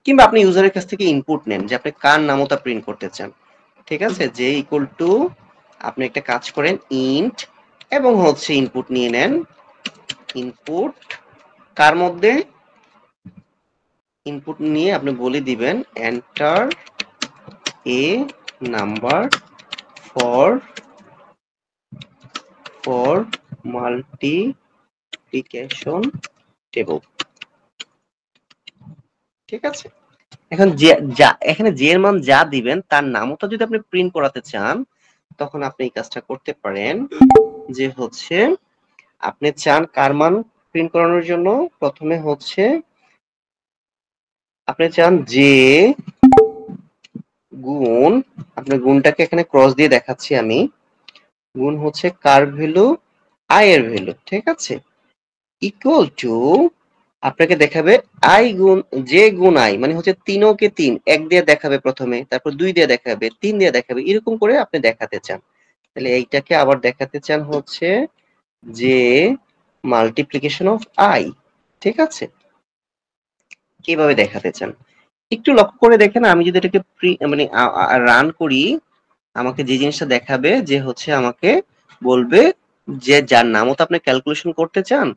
কিংবা আপনি ইউজারের কাছ থেকে ইনপুট নেন যে আপনি কার নামতা প্রিন্ট করতে চান, ঠিক আছে। যে ইকুয়াল টু আপনি একটা কাজ করেন ইন্ট এবং হচ্ছে ইনপুট নিয়ে নেন, ইনপুট কার মধ্যে, ইনপুট নিয়ে আপনি বলে দিবেন enter a number for multiplication table, ঠিক আছে। এখন এখানে যে এর মান যা দিবেন তার নামটা যদি আপনি প্রিন্ট করাতে চান তখন আপনি এই কাজটা করতে পারেন, যে হচ্ছে আপনি চান কার মান প্রিন্ট করানোর জন্য, প্রথমে হচ্ছে আপনি চান যে গুণ, আপনার গুণটাকে এখানে ক্রস দিয়ে দেখাচ্ছি আমি, গুণ হচ্ছে কার ভ্যালু আই এর ভ্যালু, ঠিক আছে, ইকুয়াল টু আপনাকে দেখাবে আই গুণ জে গুণ আই, মানে হচ্ছে 3 কে 3 1 দিয়ে দেখাবে প্রথমে, তারপর 2 দিয়ে দেখাবে, 3 দিয়ে দেখাবে, এরকম করে আপনি দেখাতে চান। তাহলে এইটাকে আবার দেখাতে চান হচ্ছে যে মাল্টিপ্লিকেশন অফ আই, ঠিক আছে, কিভাবে দেখাতে চান একটু লক্ষ্য করে দেখেন। আমি যদি এটাকে মানে রান করি, আমাকে যে জিনিসটা দেখাবে যে হচ্ছে আমাকে বলবে যে যার নামও তো আপনি ক্যালকুলেশন করতে চান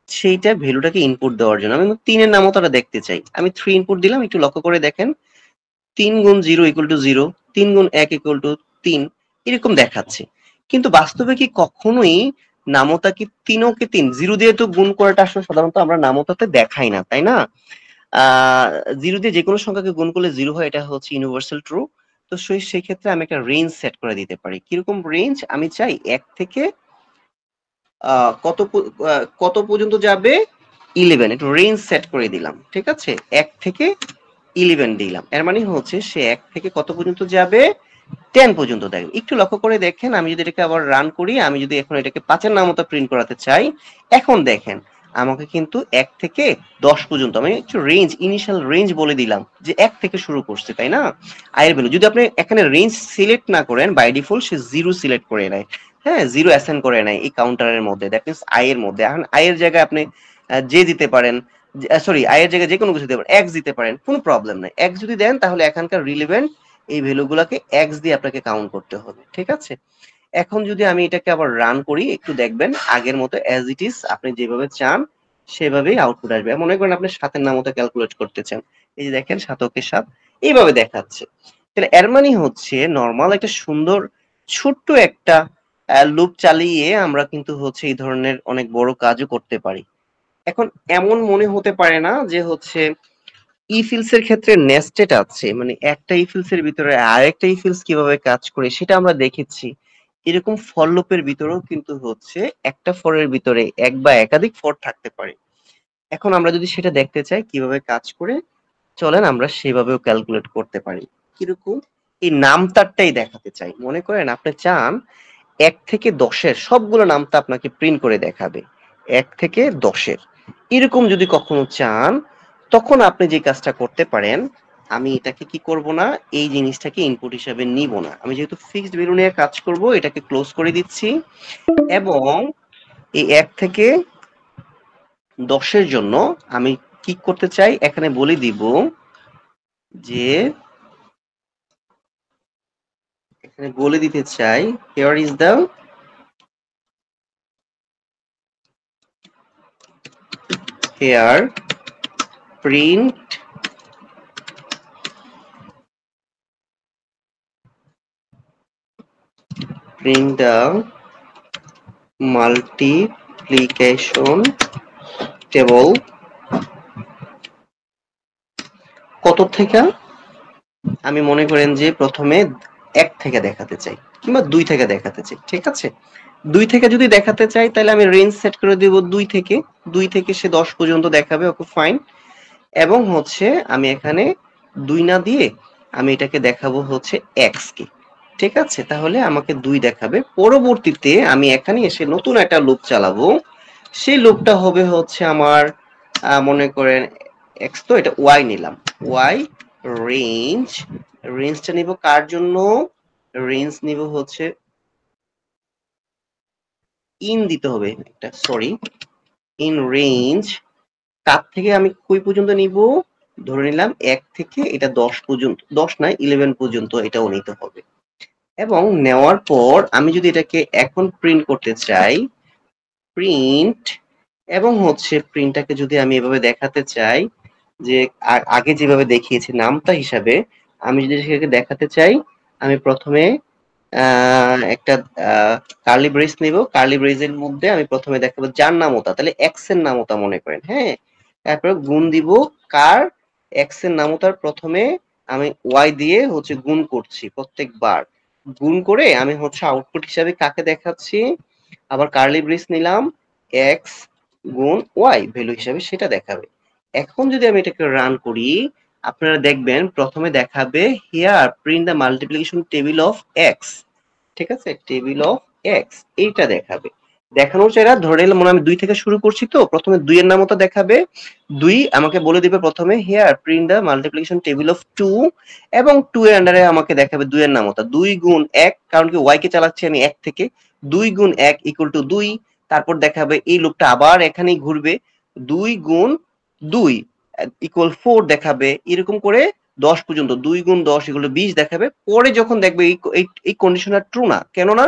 সেইটা ভ্যালুটাকে ইনপুট দেওয়ার জন্য আমি 3 এর নামও তারা দেখতে চাই, আমি 3 ইনপুট দিলাম। একটু লক্ষ্য করে দেখেন 3 গুণ 0 ইকুয়াল টু 0, 3 গুণ 1 ইকুয়াল টু 3, এরকম দেখাচ্ছে। কিন্তু বাস্তবে কি কখনোই নামতা কি 3 কে 3 0 দিয়ে তো গুণ করাটা আসলে সাধারণত আমরা নামতাতে দেখাই না, তাই না? 0 দিয়ে যে কোনো সংখ্যাকে গুণ করলে 0 হয়, এটা হচ্ছে ইউনিভার্সাল ট্রু। তো সেই ক্ষেত্রে আমি একটা রেঞ্জ সেট করে দিতে পারি। কিরকম রেঞ্জ? আমি চাই 1 থেকে কত পর্যন্ত যাবে 11, একটু রেঞ্জ সেট করে দিলাম, ঠিক আছে, 1 থেকে 11 দিলাম। এর মানে হচ্ছে সে 1 থেকে কত পর্যন্ত যাবে 10 পর্যন্ত দেখবে। একটু লক্ষ্য করে দেখেন, আমি যদি এটাকে আবার রান করি, আমি যদি এখন এটাকে 5 এর নামতা প্রিন্ট করাতে চাই, এখন দেখেন আমাকে কিন্তু 1 থেকে 10 পর্যন্ত আমি একটু রেঞ্জ, ইনিশিয়াল রেঞ্জ বলে দিলাম যে 1 থেকে শুরু করছে, তাই না? আয়ের ভ্যালু যদি আপনি এখানে রেঞ্জ সিলেক্ট না করেন, বাই ডিফল্ট সে 0 সিলেক্ট করে নেয়, হ্যাঁ 0 অ্যাসাইন করে নেয় এই কাউন্টারের মধ্যে, দ্যাট মিন্স আয়ের মধ্যে। এখন আয়ের জায়গায় আপনি যে দিতে পারেন, সরি আয়ের জায়গায় যে কোনো কিছু দিতে পারেন, এক্স দিতে পারেন, কোনো প্রবলেম নাই। এক্স যদি দেন তাহলে এখানকার রিলেভেন্ট এই ভ্যালুগুলোকে এক্স দিয়ে আপনাকে কাউন্ট করতে হবে, ঠিক আছে। এখন যদি আমি এটাকে আবার রান করি, একটু দেখবেন আগের মতো অ্যাজ ইট ইজ আপনি যেভাবে চান সেভাবেই আউটপুট আসবে। মনে করেন আপনি 7 এর নামতা ক্যালকুলেট করতে চান, এই যে দেখেন 7 কে 7 এইভাবে দেখাচ্ছে। তাহলে এর মানে হচ্ছে নরমাল একটা সুন্দর ছোট্ট একটা লুপ চালিয়ে আমরা কিন্তু হচ্ছে এই ধরনের অনেক বড় কাজও করতে পারি। এখন এমন মনে হতে পারে না যে হচ্ছে ইফিলস এর ক্ষেত্রে নেস্টেড আছে, মানে একটা ইফিলস এর ভিতরে আরেকটা ইফিলস কিভাবে কাজ করে সেটা আমরা দেখেছি। এরকম ফর লুপের ভিতরেও কিন্তু হচ্ছে একটা ফর এর ভিতরে এক বা একাধিক ফর থাকতে পারে। এখন আমরা যদি সেটা দেখতে চাই কিভাবে কাজ করে, চলেন আমরা সেভাবেও ক্যালকুলেট করতে পারি। কিরকম? এই নামতারটাই দেখাতে চাই। মনে করেন আপনি চান 1 থেকে 10 এর সবগুলো নামতা আপনাকে প্রিন্ট করে দেখাবে, 1 থেকে 10 এর। এরকম যদি কখনো চান তখন আপনি যে কাজটা করতে পারেন, আমি এটাকে কি করব না, এই জিনিসটাকে ইনপুট হিসাবে নিব না। আমি যেহেতু ফিক্সড ভ্যালু নিয়ে কাজ করব, এটাকে ক্লোজ করে দিচ্ছি এবং এই 1 থেকে 10 এর জন্য আমি কি করতে চাই এখানে বলে দিব যে এখানে বলে দিতে চাই here is the here print the multiplication table কত থেকে, আমি মনে করেন যে প্রথমে 1 থেকে দেখাতে চাই কিংবা 2 থেকে দেখাতে চাই, ঠিক আছে। 2 থেকে যদি দেখাতে চাই তাহলে আমি রেঞ্জ সেট করে দেব 2 থেকে সে 10 পর্যন্ত দেখাবে, ওকে ফাইন। এবং হচ্ছে আমি এখানে 2 না দিয়ে আমি এটাকে দেখাবো হচ্ছে x কে, ঠিক আছে। তাহলে আমাকে 2 দেখাবে। পরবর্তীতে আমি এখানে এসে নতুন একটা লুপ চালাবো, সেই লুপটা হবে হচ্ছে আমার মনে করেন x, তো এটা y নিলাম, y রেঞ্জটা নিব কার জন্য, রেঞ্জ নিব হচ্ছে ইন দিতে হবে একটা, সরি, ইন রেঞ্জ কার থেকে আমি কই পর্যন্ত নিব, ধরে নিলাম 1 থেকে এটা 10 পর্যন্ত, 10 নয় 11 পর্যন্ত এটাও নিতে হবে। এবং নেওয়ার পর আমি যদি এটাকে এখন প্রিন্ট করতে চাই, প্রিন্ট, এবং হচ্ছে প্রিন্টটাকে যদি আমি এভাবে দেখাতে চাই যে আগে যেভাবে দেখিয়েছি নামতা হিসাবে, আমি যদি সেটাকে দেখাতে চাই, আমি প্রথমে একটা কার্লি ব্রেস নিব, কার্লি ব্রেসের মধ্যে আমি প্রথমে দেখাবো যার নামতা, তাহলে এক্স এর নামতা মনে করেন, হ্যাঁ, তারপরে গুণ দিব কার, এক্স এর নামতার প্রথমে আমি ওয়াই দিয়ে হচ্ছে গুণ করছি প্রত্যেকবার, গুণ করে আমি হচ্ছে আউটপুট হিসাবে কাকে দেখাচ্ছি, আবার কার্লি ব্রেস নিলাম, এক্স গুণ ওয়াই ভ্যালু হিসাবে সেটা দেখাবে। এখন যদি আমি এটাকে রান করি, আপনারা দেখবেন প্রথমে দেখাবে here print the multiplication table of x, ঠিক আছে, টেবিল অফ এক্স এইটা দেখাবে। দেখানোর চেহারা ধরে নিলাম মনে আমি 2 থেকে শুরু করছি, তো প্রথমে 2 এর নামতা দেখাবে। 2 আমাকে বলে দিবে প্রথমে here print the multiplication table of 2, এবং 2 এর আন্ডারে আমাকে দেখাবে 2 এর নামতা। 2 গুণ 1, কারণ কি y কে চালাচ্ছি আমি 1 থেকে, 2 গুণ 1 ইকুয়াল টু 2। তারপর দেখাবে এই লুপটা আবার এখানেই ঘুরবে, 2 গুণ 2 ইকুয়াল 4 দেখাবে, এরকম করে 10 পর্যন্ত। 2 গুণ 10 ইকুয়াল টু 20 দেখাবে। পরে যখন দেখবে এই কন্ডিশনটা ট্রু না, কেননা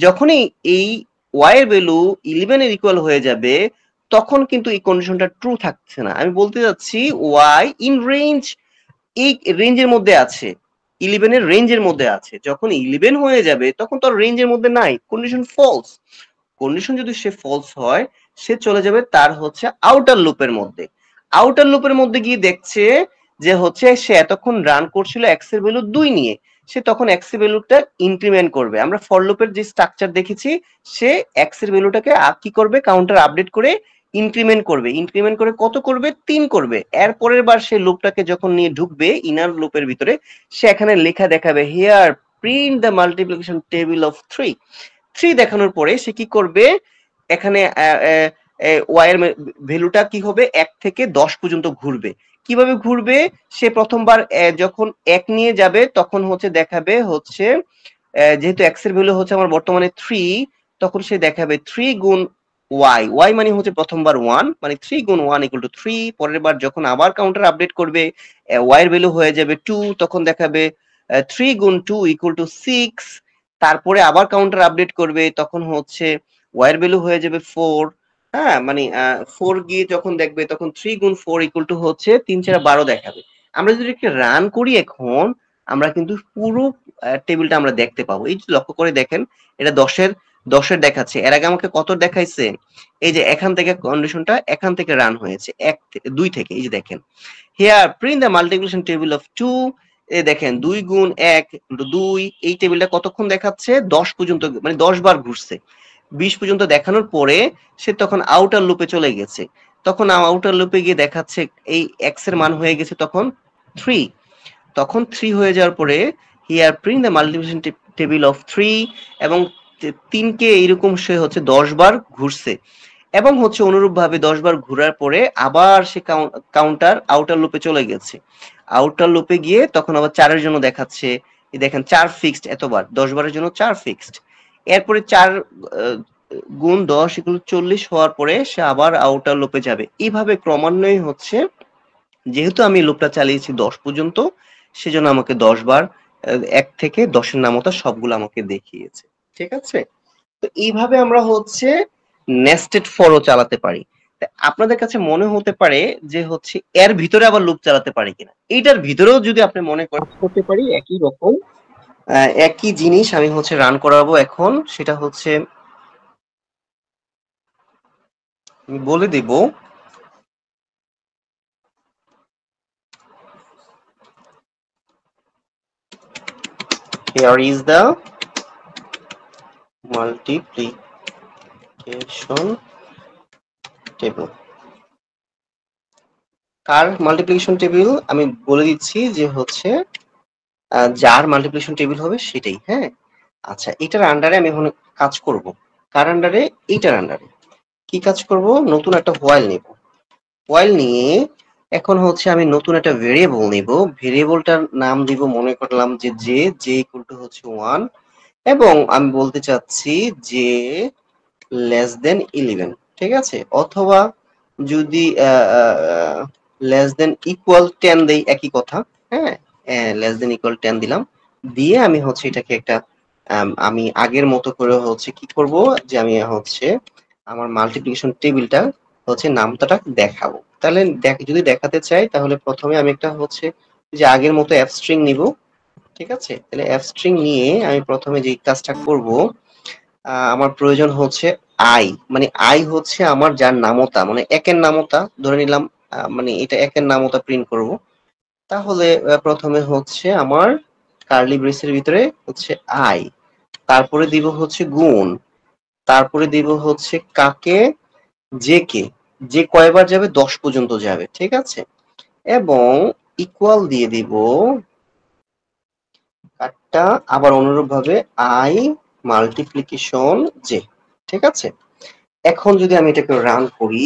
যখনই এই y এর ভ্যালু 11 এর ইকুয়াল হয়ে যাবে, তখন কিন্তু এই কন্ডিশনটা ট্রু থাকছে না। আমি বলতে যাচ্ছি y ইন রেঞ্জ, এই রেঞ্জের মধ্যে আছে, 11 এর রেঞ্জের মধ্যে আছে। যখন 11 হয়ে যাবে তখন তো রেঞ্জের মধ্যে নাই, কন্ডিশন ফলস। কন্ডিশন যদি সে ফলস হয়, সে চলে যাবে তার হচ্ছে আউটার লুপের মধ্যে। আউটার লুপের মধ্যে গিয়ে দেখছে যে হচ্ছে সে এতক্ষণ রান করছিল এক্স এর ভ্যালু 2 নিয়ে, সে তখন এক্স এর ভ্যালুটা ইনক্রিমেন্ট করবে। আমরা ফর লুপের যে স্ট্রাকচার দেখেছি, সে এক্স এর ভ্যালুটাকে কি করবে, কাউন্টার আপডেট করে ইনক্রিমেন্ট করবে। ইনক্রিমেন্ট করে কত করবে, 3 করবে। এর পরের বার সে লুপটাকে যখন নিয়ে ঢুকবে ইনার লুপের ভিতরে, সে এখানে লেখা দেখাবে here print the multiplication table of 3। 3 দেখানোর পরে সে কি করবে, এখানে ওয়াই এর ভ্যালুটা কি হবে, 1 থেকে 10 পর্যন্ত ঘুরবে। কিভাবে ঘুরবে, সে প্রথমবার যখন 1 নিয়ে যাবে তখন হচ্ছে দেখাবে হচ্ছে যেহেতু x এর ভ্যালু হচ্ছে আমার বর্তমানে 3, তখন সে দেখাবে 3 গুণ y মানে হচ্ছে প্রথমবার 1, মানে 3 গুণ 1 ইকুয়াল টু 3। পরের বার যখন আবার কাউন্টার আপডেট করবে, y এর ভ্যালু হয়ে যাবে 2, তখন দেখাবে 3 গুণ 2 ইকুয়াল টু 6। তারপরে আবার কাউন্টার আপডেট করবে, তখন হচ্ছে y এর ভ্যালু হয়ে যাবে 4। হ্যাঁ, মানে 4 গিয়ে যখন দেখবে তখন 3 গুণ 4 ইকুয়াল টু হচ্ছে 3 4 12 দেখাবে। আমরা যদি একটা রান করি এখন, আমরা কিন্তু পুরো টেবিলটা আমরা দেখতে পাবো। এই যে লক্ষ্য করে দেখেন, এটা 10 এর দেখাচ্ছে। এর আগে আমাকে কত দেখাইছে, এই যে এখান থেকে কন্ডিশনটা এখান থেকে রান হয়েছে 2 থেকে। এই যে দেখেন here print the multiplication table of 2, এই দেখেন 2 গুণ 1 2, এই টেবিলটা কতক্ষণ দেখাচ্ছে, 10 পর্যন্ত, মানে 10 বার ঘুরছে। 20 পর্যন্ত দেখানোর পরে সে তখন আউটার লুপে চলে গেছে। তখন আউটার লুপে গিয়ে দেখাচ্ছে এই x এর মান হয়ে গেছে তখন 3। তখন 3 হয়ে যাওয়ার পরে here print the multiplication table of 3, এবং 3 কে এইরকম সে হচ্ছে 10 বার ঘুরছে, এবং হচ্ছে অনুরূপ ভাবে 10 বার ঘোরার পরে আবার সে কাউন্টার আউটার লুপে চলে গেছে। আউটার লুপে গিয়ে তখন আবার 4 এর জন্য দেখাচ্ছে, এই দেখেন 4 ফিক্সড, এতবার 10 বারের জন্য 4 ফিক্সড। এরপরে 4 গুণ 10 ইকুয়াল 40 হওয়ার পরে সে আবার আউটার লুপে যাবে। এইভাবে ক্রমান্বয়ে হচ্ছে, যেহেতু আমি লুপটা চালিয়েছি 10 পর্যন্ত, সেজন্য আমাকে 10 বার 1 থেকে 10 এর নামতা সবগুলো আমাকে দেখিয়েছে। ঠিক আছে, তো এইভাবে আমরা হচ্ছে নেস্টেড ফরও চালাতে পারি। আপনাদের কাছে মনে হতে পারে যে হচ্ছে এর ভিতরে আবার লুপ চালাতে পারি কিনা, এইটার ভিতরেও যদি আপনি মনে করতে পারি একই রকম একই জিনিস আমি হচ্ছে রান করাবো এখন। সেটা হচ্ছে আমি বলে দিব, here is the multiplication table। Car multiplication table আমি বলে দিচ্ছি, যে হচ্ছে যার মাল্টিপ্লিকেশন টেবিল হবে সেটাই। হ্যাঁ, আচ্ছা, এটার আন্ডারে আমি এখন কাজ করব। কার আন্ডারে, এইটার আন্ডারে কি কাজ করব, নতুন একটা হোয়াইল নিব। হোয়াইল নিয়ে এখন হচ্ছে আমি নতুন একটা ভেরিয়েবল নিব। ভেরিয়েবলটার নাম দিব, মনে করলাম যে জে ইকুয়াল টু হচ্ছে 1, এবং আমি বলতে চাচ্ছি যে লেস দেন 11। ঠিক আছে, অথবা যদি লেস দেন ইকুয়াল 10 দেই, একই কথা। হ্যাঁ, লেস দেন ইকুয়াল 10 দিলাম, দিয়ে আমি হচ্ছে এটাকে একটা আমি আগের মতো করে হচ্ছে কি করব, যে আমি হচ্ছে আমার মাল্টিপ্লিকেশন টেবিলটা হচ্ছে নামতাটা দেখাবো। তাহলে যদি দেখাতে চাই, তাহলে প্রথমে আমি একটা হচ্ছে যে আগের মতো অ্যাপ স্ট্রিং নিব। ঠিক আছে, তাহলে অ্যাপ স্ট্রিং নিয়ে আমি প্রথমে যে কাজটা করব, আমার প্রয়োজন হচ্ছে আই, মানে আই হচ্ছে আমার যার নামতা, মানে একের নামতা ধরে নিলাম, মানে এটা একের নামতা প্রিন্ট করব। তাহলে প্রথমে হচ্ছে আমার কার্লি ব্রেসের ভিতরে হচ্ছে আই, তারপরে দিব হচ্ছে গুণ, তারপরে দিব হচ্ছে কাকে, জে কে, যে কয়বার যাবে, 10 পর্যন্ত যাবে। ঠিক আছে, এবং ইকুয়াল দিয়ে দিব কাটটা আবার অনুরূপ ভাবে আই মাল্টিপ্লিকেশন জে। ঠিক আছে, এখন যদি আমি এটাকে রান করি,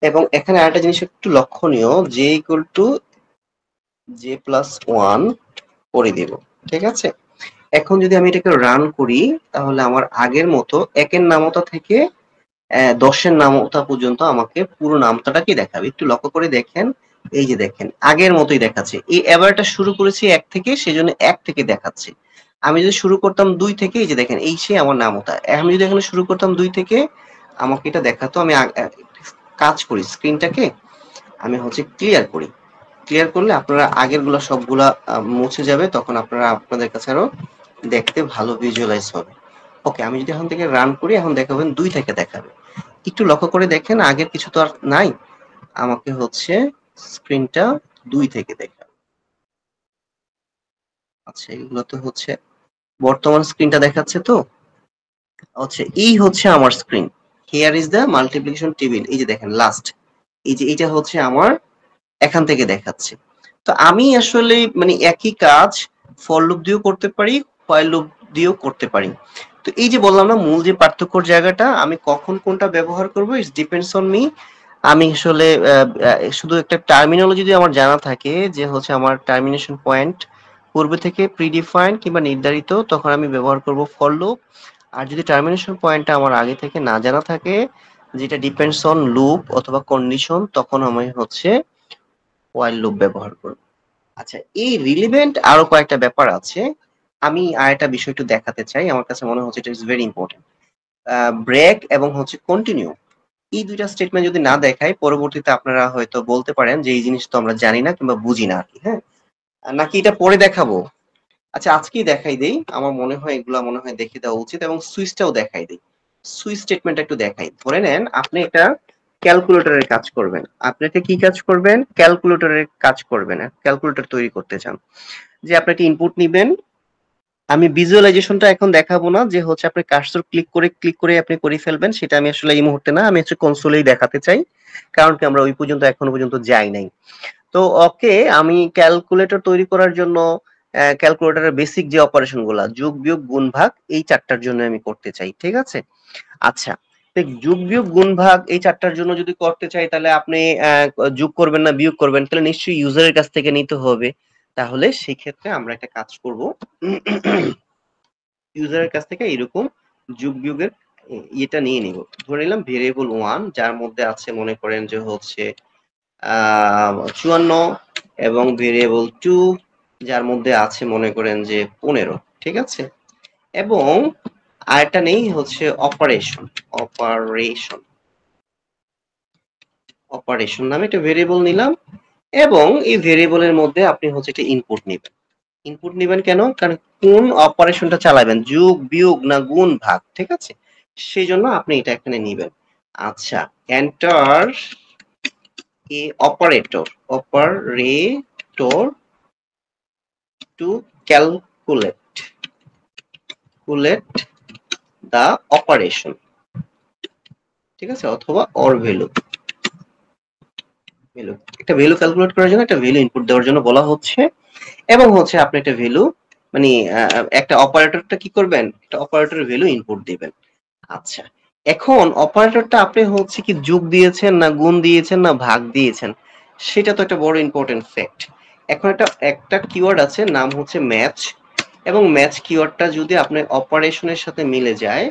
এবং এখানে আরেকটা জিনিস একটু লক্ষণীয়, J equal to J plus one করে দেব, ঠিক আছে। এখন যদি আমি এটাকে রান করি, তাহলে আমার আগের মতো একের নামতা থেকে 10-এর নামতা পর্যন্ত আমাকে পুরো নামতাটাকে দেখাবে। একটু লক্ষ্য করে দেখেন, এই যে দেখেন আগের মতোই দেখাচ্ছে। এই এবারটা শুরু করেছি 1 থেকে, সেজন্য 1 থেকে দেখাচ্ছে। আমি যদি শুরু করতাম 2 থেকে, এই যে দেখেন এই সে আমার নামতা। আমি যদি এখানে শুরু করতাম 2 থেকে, আমাকে এটা দেখাতো। আমি কাজ করি, স্ক্রিনটাকে আমি হচ্ছে ক্লিয়ার করি। ক্লিয়ার করলে আপনারা আগের গুলা সবগুলা মুছে যাবে, তখন আপনারা আপনাদের কাছে আরো দেখতে ভালো ভিজুয়ালাইজ হবে। ওকে, আমি যদি এখন থেকে রান করি, এখন দেখাবেন 2 থেকে দেখাবে। একটু লক্ষ্য করে দেখেন, আগের কিছু তো আর নাই, আমাকে হচ্ছে স্ক্রিনটা 2 থেকে দেখাবে। আচ্ছা, এগুলো তো হচ্ছে বর্তমান স্ক্রিনটা দেখাচ্ছে। তো হচ্ছে এই হচ্ছে আমার screen, here is the multiplication table. এই যে দেখেন লাস্ট, এই যে এটা হচ্ছে আমার এখান থেকে দেখাচ্ছে। তো আমি আসলে মানে একই কাজ ফর লুপ দিয়েও করতে পারি, হোয়াইল লুপ দিয়েও করতে পারি। তো এই যে বললাম না, মূল যে পার্থক্যর জায়গাটা, আমি কখন কোনটা ব্যবহার করব ইটস ডিপেন্ডস অন মি। আমি আসলে শুধু একটা টার্মিনোলজি যদি আমার জানা থাকে, যে হচ্ছে আমার টার্মিনেশন পয়েন্ট পূর্বে থেকে প্রিডিফাইন্ড কিংবা নির্ধারিত, তখন আমি ব্যবহার করব ফর লুপ। আর যদি টার্মিনেশন পয়েন্টটা আমার আগে থেকে না জানা থাকে, যেটা ডিপেন্ডস অন লুপ অথবা কন্ডিশন, তখন আমি হচ্ছে হোয়াইল লুপ ব্যবহার করব। আচ্ছা, এই রিলেভেন্ট আরো কয়েকটা ব্যাপার আছে। আমি আর একটা বিষয় একটু দেখাতে চাই, আমার কাছে মনে হচ্ছে এটা ইজ ভেরি ইম্পর্টেন্ট। ব্রেক এবং হচ্ছে কন্টিনিউ, এই দুইটা স্টেটমেন্ট যদি না দেখাই, পরবর্তীতে আপনারা হয়তো বলতে পারেন যে এই জিনিস তো আমরা জানি না কিংবা বুঝি না আর কি। হ্যাঁ, নাকি এটা পরে দেখাবো? আচ্ছা, আজকেই দেখাই দেই। আমার মনে হয় এগুলা মনে হয় দেখিয়ে দেওয়া উচিত, এবং সুইচটাও দেখাই দেই। সুইচ স্টেটমেন্ট একটু দেখাই। ধরে নেন আপনি একটা ক্যালকুলেটরের কাজ করবেন। আপনি একটা কি কাজ করবেন? ক্যালকুলেটরের কাজ করবেন। ক্যালকুলেটর তৈরি করতে চান। যে আপনি একটা ইনপুট নিবেন। আমি ভিজুয়ালাইজেশনটা এখন দেখাবো না, যে হচ্ছে আপনি কার্সর ক্লিক করে আপনি করে ফেলবেন, সেটা আমি আসলে এই মুহূর্তে না, আমি হচ্ছে কনসোলেই দেখাতে চাই। কারণ কি, আমরা ওই পর্যন্ত এখনো পর্যন্ত যাই নাই। তো ওকে, আমি ক্যালকুলেটর তৈরি করার জন্য ক্যালকুলেটরের বেসিক যে অপারেশন গুলা, যোগ বিয়োগ গুণ ভাগ, এই চারটার জন্য আমি করতে চাই, ঠিক আছে। আচ্ছা, তো যোগ বিয়োগ গুণ ভাগ এই চারটার জন্য যদি করতে চাই, তাহলে আপনি যোগ করবেন না বিয়োগ করবেন, তাহলে নিশ্চয়ই ইউজারের কাছ থেকে নিতে হবে। তাহলে সেই ক্ষেত্রে আমরা একটা কাজ করব, ইউজারের কাছ থেকে এরকম যোগ বিয়োগের এটা নিয়ে নিব। ধরে নিলাম ভেরিয়েবল 1, যার মধ্যে আছে মনে করেন যে হচ্ছে 54, এবং ভেরিয়েবল 2, যার মধ্যে আছে মনে করেন যে 15, ঠিক আছে। এবং আরেকটা নেই হচ্ছে অপারেশন, অপারেশন অপারেশন নামে একটা ভেরিয়েবল নিলাম। এবং এই ভেরিয়েবলের মধ্যে আপনি হচ্ছে একটা ইনপুট নেবেন। ইনপুট নেবেন কেন? কারণ কোন অপারেশনটা চালাবেন, যোগ বিয়োগ না গুণ ভাগ, ঠিক আছে। সেই জন্য আপনি এটা এখানে নিবেন। আচ্ছা, enter a operator to calculate the operation, ঠিক আছে, অথবা অর ভ্যালু। একটা ভ্যালু ক্যালকুলেট করার জন্য একটা ভ্যালু ইনপুট দেওয়ার জন্য বলা হচ্ছে। এবং হচ্ছে আপনি একটা ভ্যালু মানে একটা অপারেটরটা কি করবেন, একটা অপারেটরের ভ্যালু ইনপুট দিবেন। আচ্ছা, এখন অপারেটরটা আপনি হচ্ছে কি যোগ দিয়েছেন না গুণ দিয়েছেন না ভাগ দিয়েছেন, সেটা তো একটা বড় ইম্পর্টেন্ট ফ্যাক্ট। এখন একটা কিওয়ার্ড আছে, নাম হচ্ছে ম্যাচ। এবং ম্যাচ কিওয়ার্ডটা যদি আপনার অপারেশনের সাথে মিলে যায়,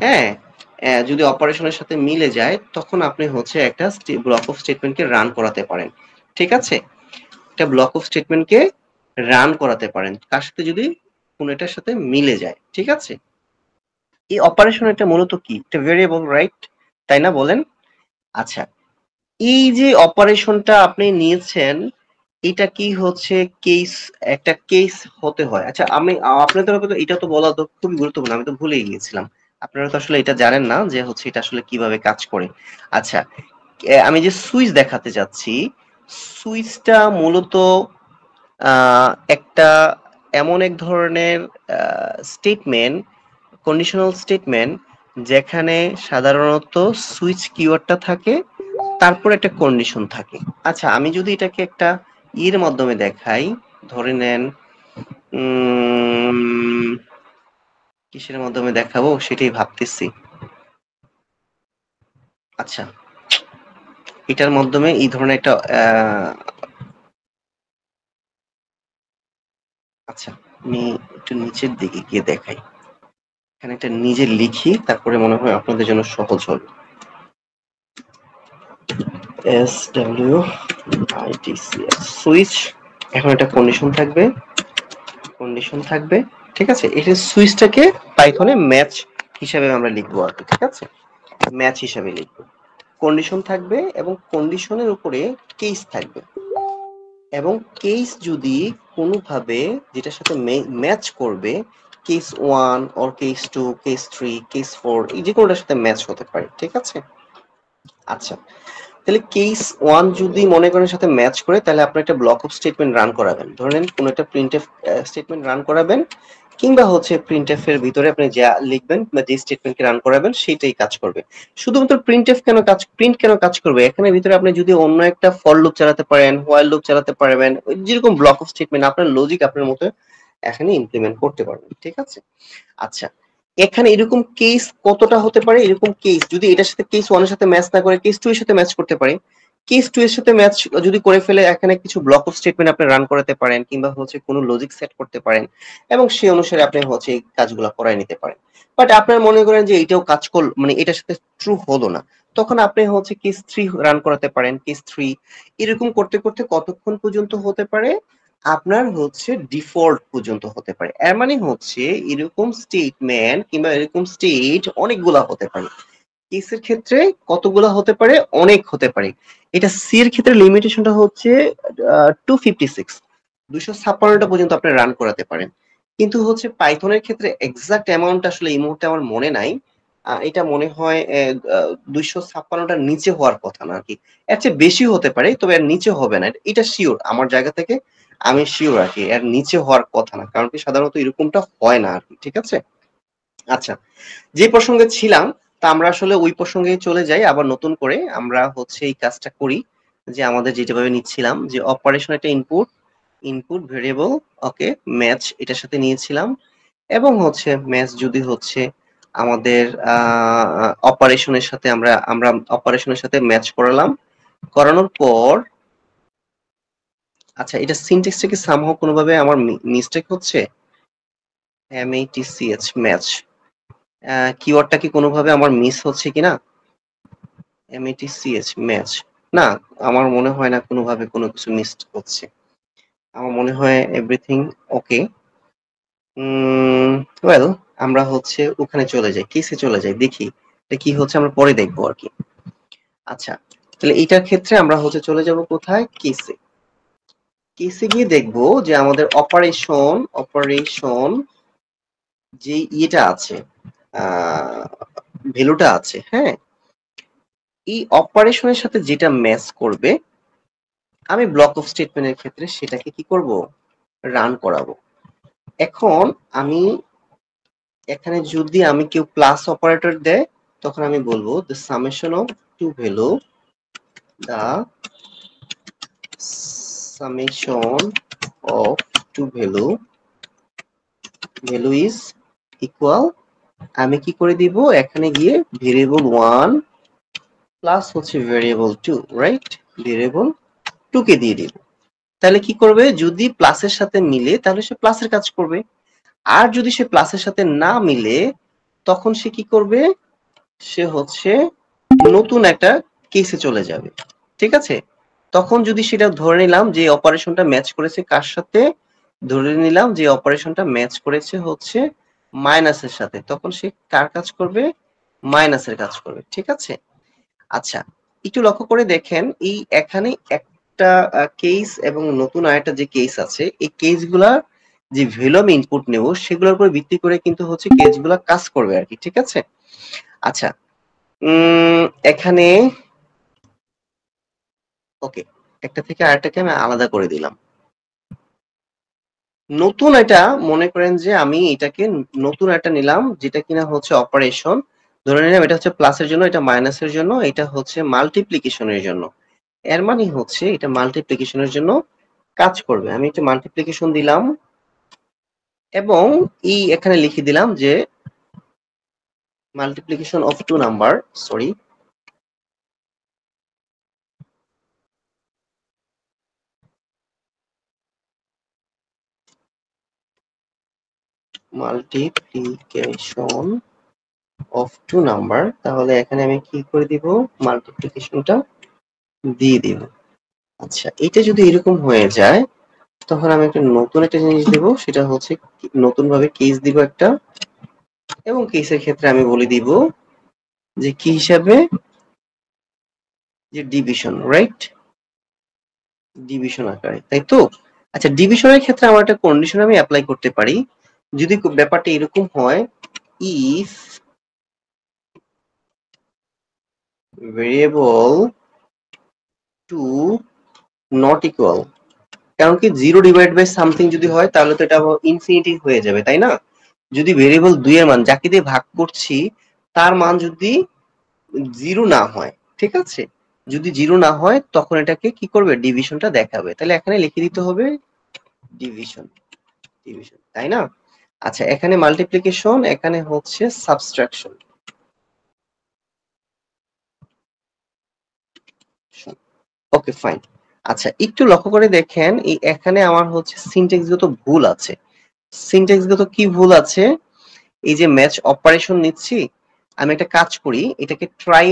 হ্যাঁ, যদি অপারেশনের সাথে মিলে যায়, তখন আপনি হচ্ছে একটা ব্লক অফ স্টেটমেন্টকে রান করাতে পারেন, ঠিক আছে। একটা ব্লক অফ স্টেটমেন্টকে রান করাতে পারেন কার সাথে, যদি কোনো এটার সাথে মিলে যায়, ঠিক আছে। এই অপারেশন এটা মূলত কি, একটা ভেরিয়েবল, রাইট? তাই না, বলেন? আচ্ছা, এই যে অপারেশনটা আপনি নিয়েছেন, এটা কি হচ্ছে কেস, একটা কেস হতে হয়। আচ্ছা, আমি আপনাদের তো এটা তো বলা তো খুবই গুরুত্বপূর্ণ, আমি তো ভুলেই গিয়েছিলাম। আপনারা তো আসলে এটা জানেন না যে হচ্ছে এটা আসলে কিভাবে কাজ করে। আচ্ছা, আমি যে সুইচ দেখাতে যাচ্ছি, সুইচটা মূলত একটা এমন এক ধরনের স্টেটমেন্ট, কন্ডিশনাল স্টেটমেন্ট, যেখানে সাধারণত সুইচ কিওয়ার্ডটা থাকে, তারপর একটা কন্ডিশন থাকে। আচ্ছা, আমি যদি এটাকে একটা এর মাধ্যমে দেখাই, ধরে নেন কিসের মাধ্যমে দেখাবো সেটাই ভাবতেছি। আচ্ছা, এটার মাধ্যমে এই ধরনের একটা আচ্ছা, আমি একটু নিচের দিকে গিয়ে দেখাই। এখানে একটা নিজে লিখি, তারপরে মনে হয় আপনাদের জন্য সহজ হবে। SWITCH সুইচ, এখন একটা কন্ডিশন থাকবে, ঠিক আছে। এটা সুইচটাকে পাইথনে ম্যাচ হিসাবে আমরা লিখবো আর কি, ঠিক আছে, ম্যাচ হিসাবে লিখবো। কন্ডিশন থাকবে এবং কন্ডিশনের উপরে কেস থাকবে, এবং কেস যদি কোনোভাবে যেটার সাথে ম্যাচ করবে, case 1 or case 2, case 3, case 4, এই যে কোনোটার সাথে ম্যাচ হতে পারে, ঠিক আছে। আচ্ছা, তাহলে কেস 1 যদি মনে করেন সাথে ম্যাচ করে, তাহলে আপনি একটা ব্লক অফ স্টেটমেন্ট রান করাবেন। ধরেন কোন একটা প্রিন্টএফ স্টেটমেন্ট রান করাবেন, কিংবা হচ্ছে প্রিন্টএফ এর ভিতরে আপনি যা লিখবেন বা যে স্টেটমেন্টকে রান করাবেন সেটাই কাজ করবে। শুধুমাত্র প্রিন্ট কেন কাজ করবে, এখানে ভিতরে আপনি যদি অন্য একটা ফর লুপ চালাতে পারেন, হোয়াইল লুপ চালাতে পারবেন, যেরকম ব্লক অফ স্টেটমেন্ট আপনার লজিক আপনার মতো এখানে ইমপ্লিমেন্ট করতে পারবেন, ঠিক আছে। আচ্ছা, এখানে এরকম কেস কতটা হতে পারে, এরকম কেস যদি এটার সাথে কেস 1 এর সাথে ম্যাচ না করে কেস 2 এর সাথে ম্যাচ করতে পারে, কেস 2 এর সাথে ম্যাচ যদি করে ফেলে, এখানে কিছু ব্লক অফ স্টেটমেন্ট আপনি রান করাতে পারেন, কিংবা হচ্ছে কোনো লজিক সেট করতে পারেন, এবং সেই অনুসারে আপনি হচ্ছে এই কাজগুলো করায় নিতে পারেন। বাট আপনার মনে করেন যে এটাও কাজ করল, মানে এটার সাথে ট্রু হলো না, তখন আপনি হচ্ছে কেস 3 রান করাতে পারেন, কেস 3, এরকম করতে করতে কতক্ষণ পর্যন্ত হতে পারে, আপনার হচ্ছে ডিফল্ট পর্যন্ত হতে পারে। এর মানে হচ্ছে এরকম স্টেটমেন্ট কিংবা এরকম স্টেট অনেকগুলা হতে পারে। কেসের ক্ষেত্রে কতগুলা হতে পারে, অনেক হতে পারে। এটা সি এর ক্ষেত্রে লিমিটেশনটা হচ্ছে 256, 256টা পর্যন্ত আপনি রান করাতে পারেন। কিন্তু হচ্ছে পাইথনের ক্ষেত্রে এক্সাক্ট অ্যামাউন্ট আসলে এই মুহূর্তে আমার মনে নাই। এটা মনে হয় 256টার নিচে হওয়ার কথা না আর কি, এর চেয়ে বেশি হতে পারে, তবে এর নিচে হবে না, এটা শিওর, আমার জায়গা থেকে আমি শিওর আর কি, এর নিচে হওয়ার কথা না, কারণ কি সাধারণত এরকমটা হয় না আর কি, ঠিক আছে। আচ্ছা, যে প্রসঙ্গে ছিলাম, তা আমরা আসলে ওই প্রসঙ্গে চলে যাই, আবার নতুন করে আমরা হচ্ছে এই কাজটা করি, যে আমাদের যেভাবে নিচ্ছিলাম যে অপারেশন একটা ইনপুট ভেরিয়েবল, ওকে, ম্যাচ এটার সাথে নিয়েছিলাম, এবং হচ্ছে ম্যাচ যদি হচ্ছে আমাদের অপারেশনের সাথে আমরা আমরা অপারেশনের সাথে ম্যাচ করালাম, করানোর পর, আচ্ছা, এটা সিনট্যাক্সটা কি সামহাও কোনোভাবে আমার মিস্টেক হচ্ছে, ম্যাচ ম্যাচ কিওয়ার্ডটা কি কোনোভাবে আমার মিস হচ্ছে কিনা, ম্যাচ, না, আমার মনে হয় না কোনোভাবে কোনো কিছু মিস হচ্ছে, আমার মনে হয় এভরিথিং ওকে। ওয়েল, আমরা হচ্ছে ওখানে চলে যাই, কেসে চলে যাই, দেখি এটা কি হচ্ছে, আমরা পরে দেখবো আর কি। আচ্ছা, তাহলে এইটার ক্ষেত্রে আমরা হচ্ছে চলে যাব কোথায়, কেসে। কেসে গিয়ে দেখবো যে আমাদের অপারেশন যে ইয়েটা আছে, ভ্যালুটা আছে, হ্যাঁ, এই অপারেশনের সাথে যেটা ম্যাচ করবে, আমি ব্লক অফ স্টেটমেন্টের ক্ষেত্রে সেটাকে কি করব, রান করাবো। এখন আমি এখানে যদি আমি কেউ প্লাস অপারেটর দেয়, তখন আমি বলবো the summation of two value, the summation of two value is equal, আমি কি করে দিব, এখানে গিয়ে ভেরিয়েবল 1 প্লাস হচ্ছে ভেরিয়েবল 2, রাইট, ভেরিয়েবল 2 কে দিয়ে দিব। তাহলে কি করবে, যদি প্লাসের সাথে মিলে তাহলে সে প্লাসের কাজ করবে, আর যদি সে প্লাসের সাথে না মিলে, তখন সে কি করবে, সে হচ্ছে নতুন একটা কেসে চলে যাবে, ঠিক আছে। তখন যদি সেটা ধরে নিলাম যে অপারেশনটা ম্যাচ করেছে কার সাথে, ধরে নিলাম যে অপারেশনটা ম্যাচ করেছে হচ্ছে মাইনাসের সাথে, তখন সে কার কাজ করবে, মাইনাসের কাজ করবে, ঠিক আছে। আচ্ছা, একটু লক্ষ্য করে দেখেন, এই এখানে একটা কেস এবং নতুন আরেকটা যে কেস আছে, এই কেসগুলা যে ভ্যালু আমি ইনপুট নেব সেগুলোর উপর ভিত্তি করে কিন্তু হচ্ছে কেসগুলা কাজ করবে আর কি, ঠিক আছে। আচ্ছা, এখানে ওকে, একটা থেকে আরেকটাকে আমি আলাদা করে দিলাম। নতুন এটা মনে করেন যে আমি এটাকে নতুন একটা নিলাম, যেটা কিনা হচ্ছে অপারেশন, ধরে নিলাম এটা হচ্ছে প্লাসের জন্য, এটা মাইনাসের জন্য, এটা হচ্ছে মাল্টিপ্লিকেশনের জন্য। এর মানে হচ্ছে এটা মাল্টিপ্লিকেশনের জন্য কাজ করবে। আমি একটা মাল্টিপ্লিকেশন দিলাম, এবং এই এখানে লিখে দিলাম যে multiplication of two number, sorry, multiplication of two number, তাহলে এখানে আমি কি করে দিব, মাল্টিপ্লিকেশনটা দিয়ে দিব। আচ্ছা, এটা যদি এরকম হয়ে যায় তখন আমি একটা নতুন একটা জিনিস দিব, সেটা হচ্ছে নতুন ভাবে কেস দিব একটা, এবং কেসের ক্ষেত্রে আমি বলে দিব যে কি হিসাবে, যে ডিভিশন, রাইট, ডিভিশন আকারে, তাই তো? আচ্ছা, ডিভিশনের ক্ষেত্রে আমার একটা কন্ডিশন আমি অ্যাপ্লাই করতে পারি। যদি ব্যাপারটা এরকম হয়, if variable two not equal, কারণ কি 0 ডিভাইড বাই সামথিং যদি হয় তাহলে তো এটা ইনফিনিটি হয়ে যাবে, তাই না? যদি ভেরিয়েবল 2 এর মান, যাকে দিয়ে ভাগ করছি, তার মান যদি 0 না হয়, ঠিক আছে, যদি 0 না হয় তখন এটাকে কি করবে, ডিভিশনটা দেখাবে। তাহলে এখানে লিখে দিতে হবে ডিভিশন, ডিভিশন, তাই না? আচ্ছা, এখানে মাল্টিপ্লিকেশন, এখানে হচ্ছে সাবট্রাকশন। ওকে, ফাইন। আচ্ছা, একটু লক্ষ্য করে দেখেন, এই এখানে আমার হচ্ছে সিনট্যাক্সগত ভুল আছে। সিনট্যাক্সগত কি ভুল আছে? এই যে ম্যাচ অপারেশন নিচ্ছি, আমি একটা কাজ করি, এটাকে ট্রাই,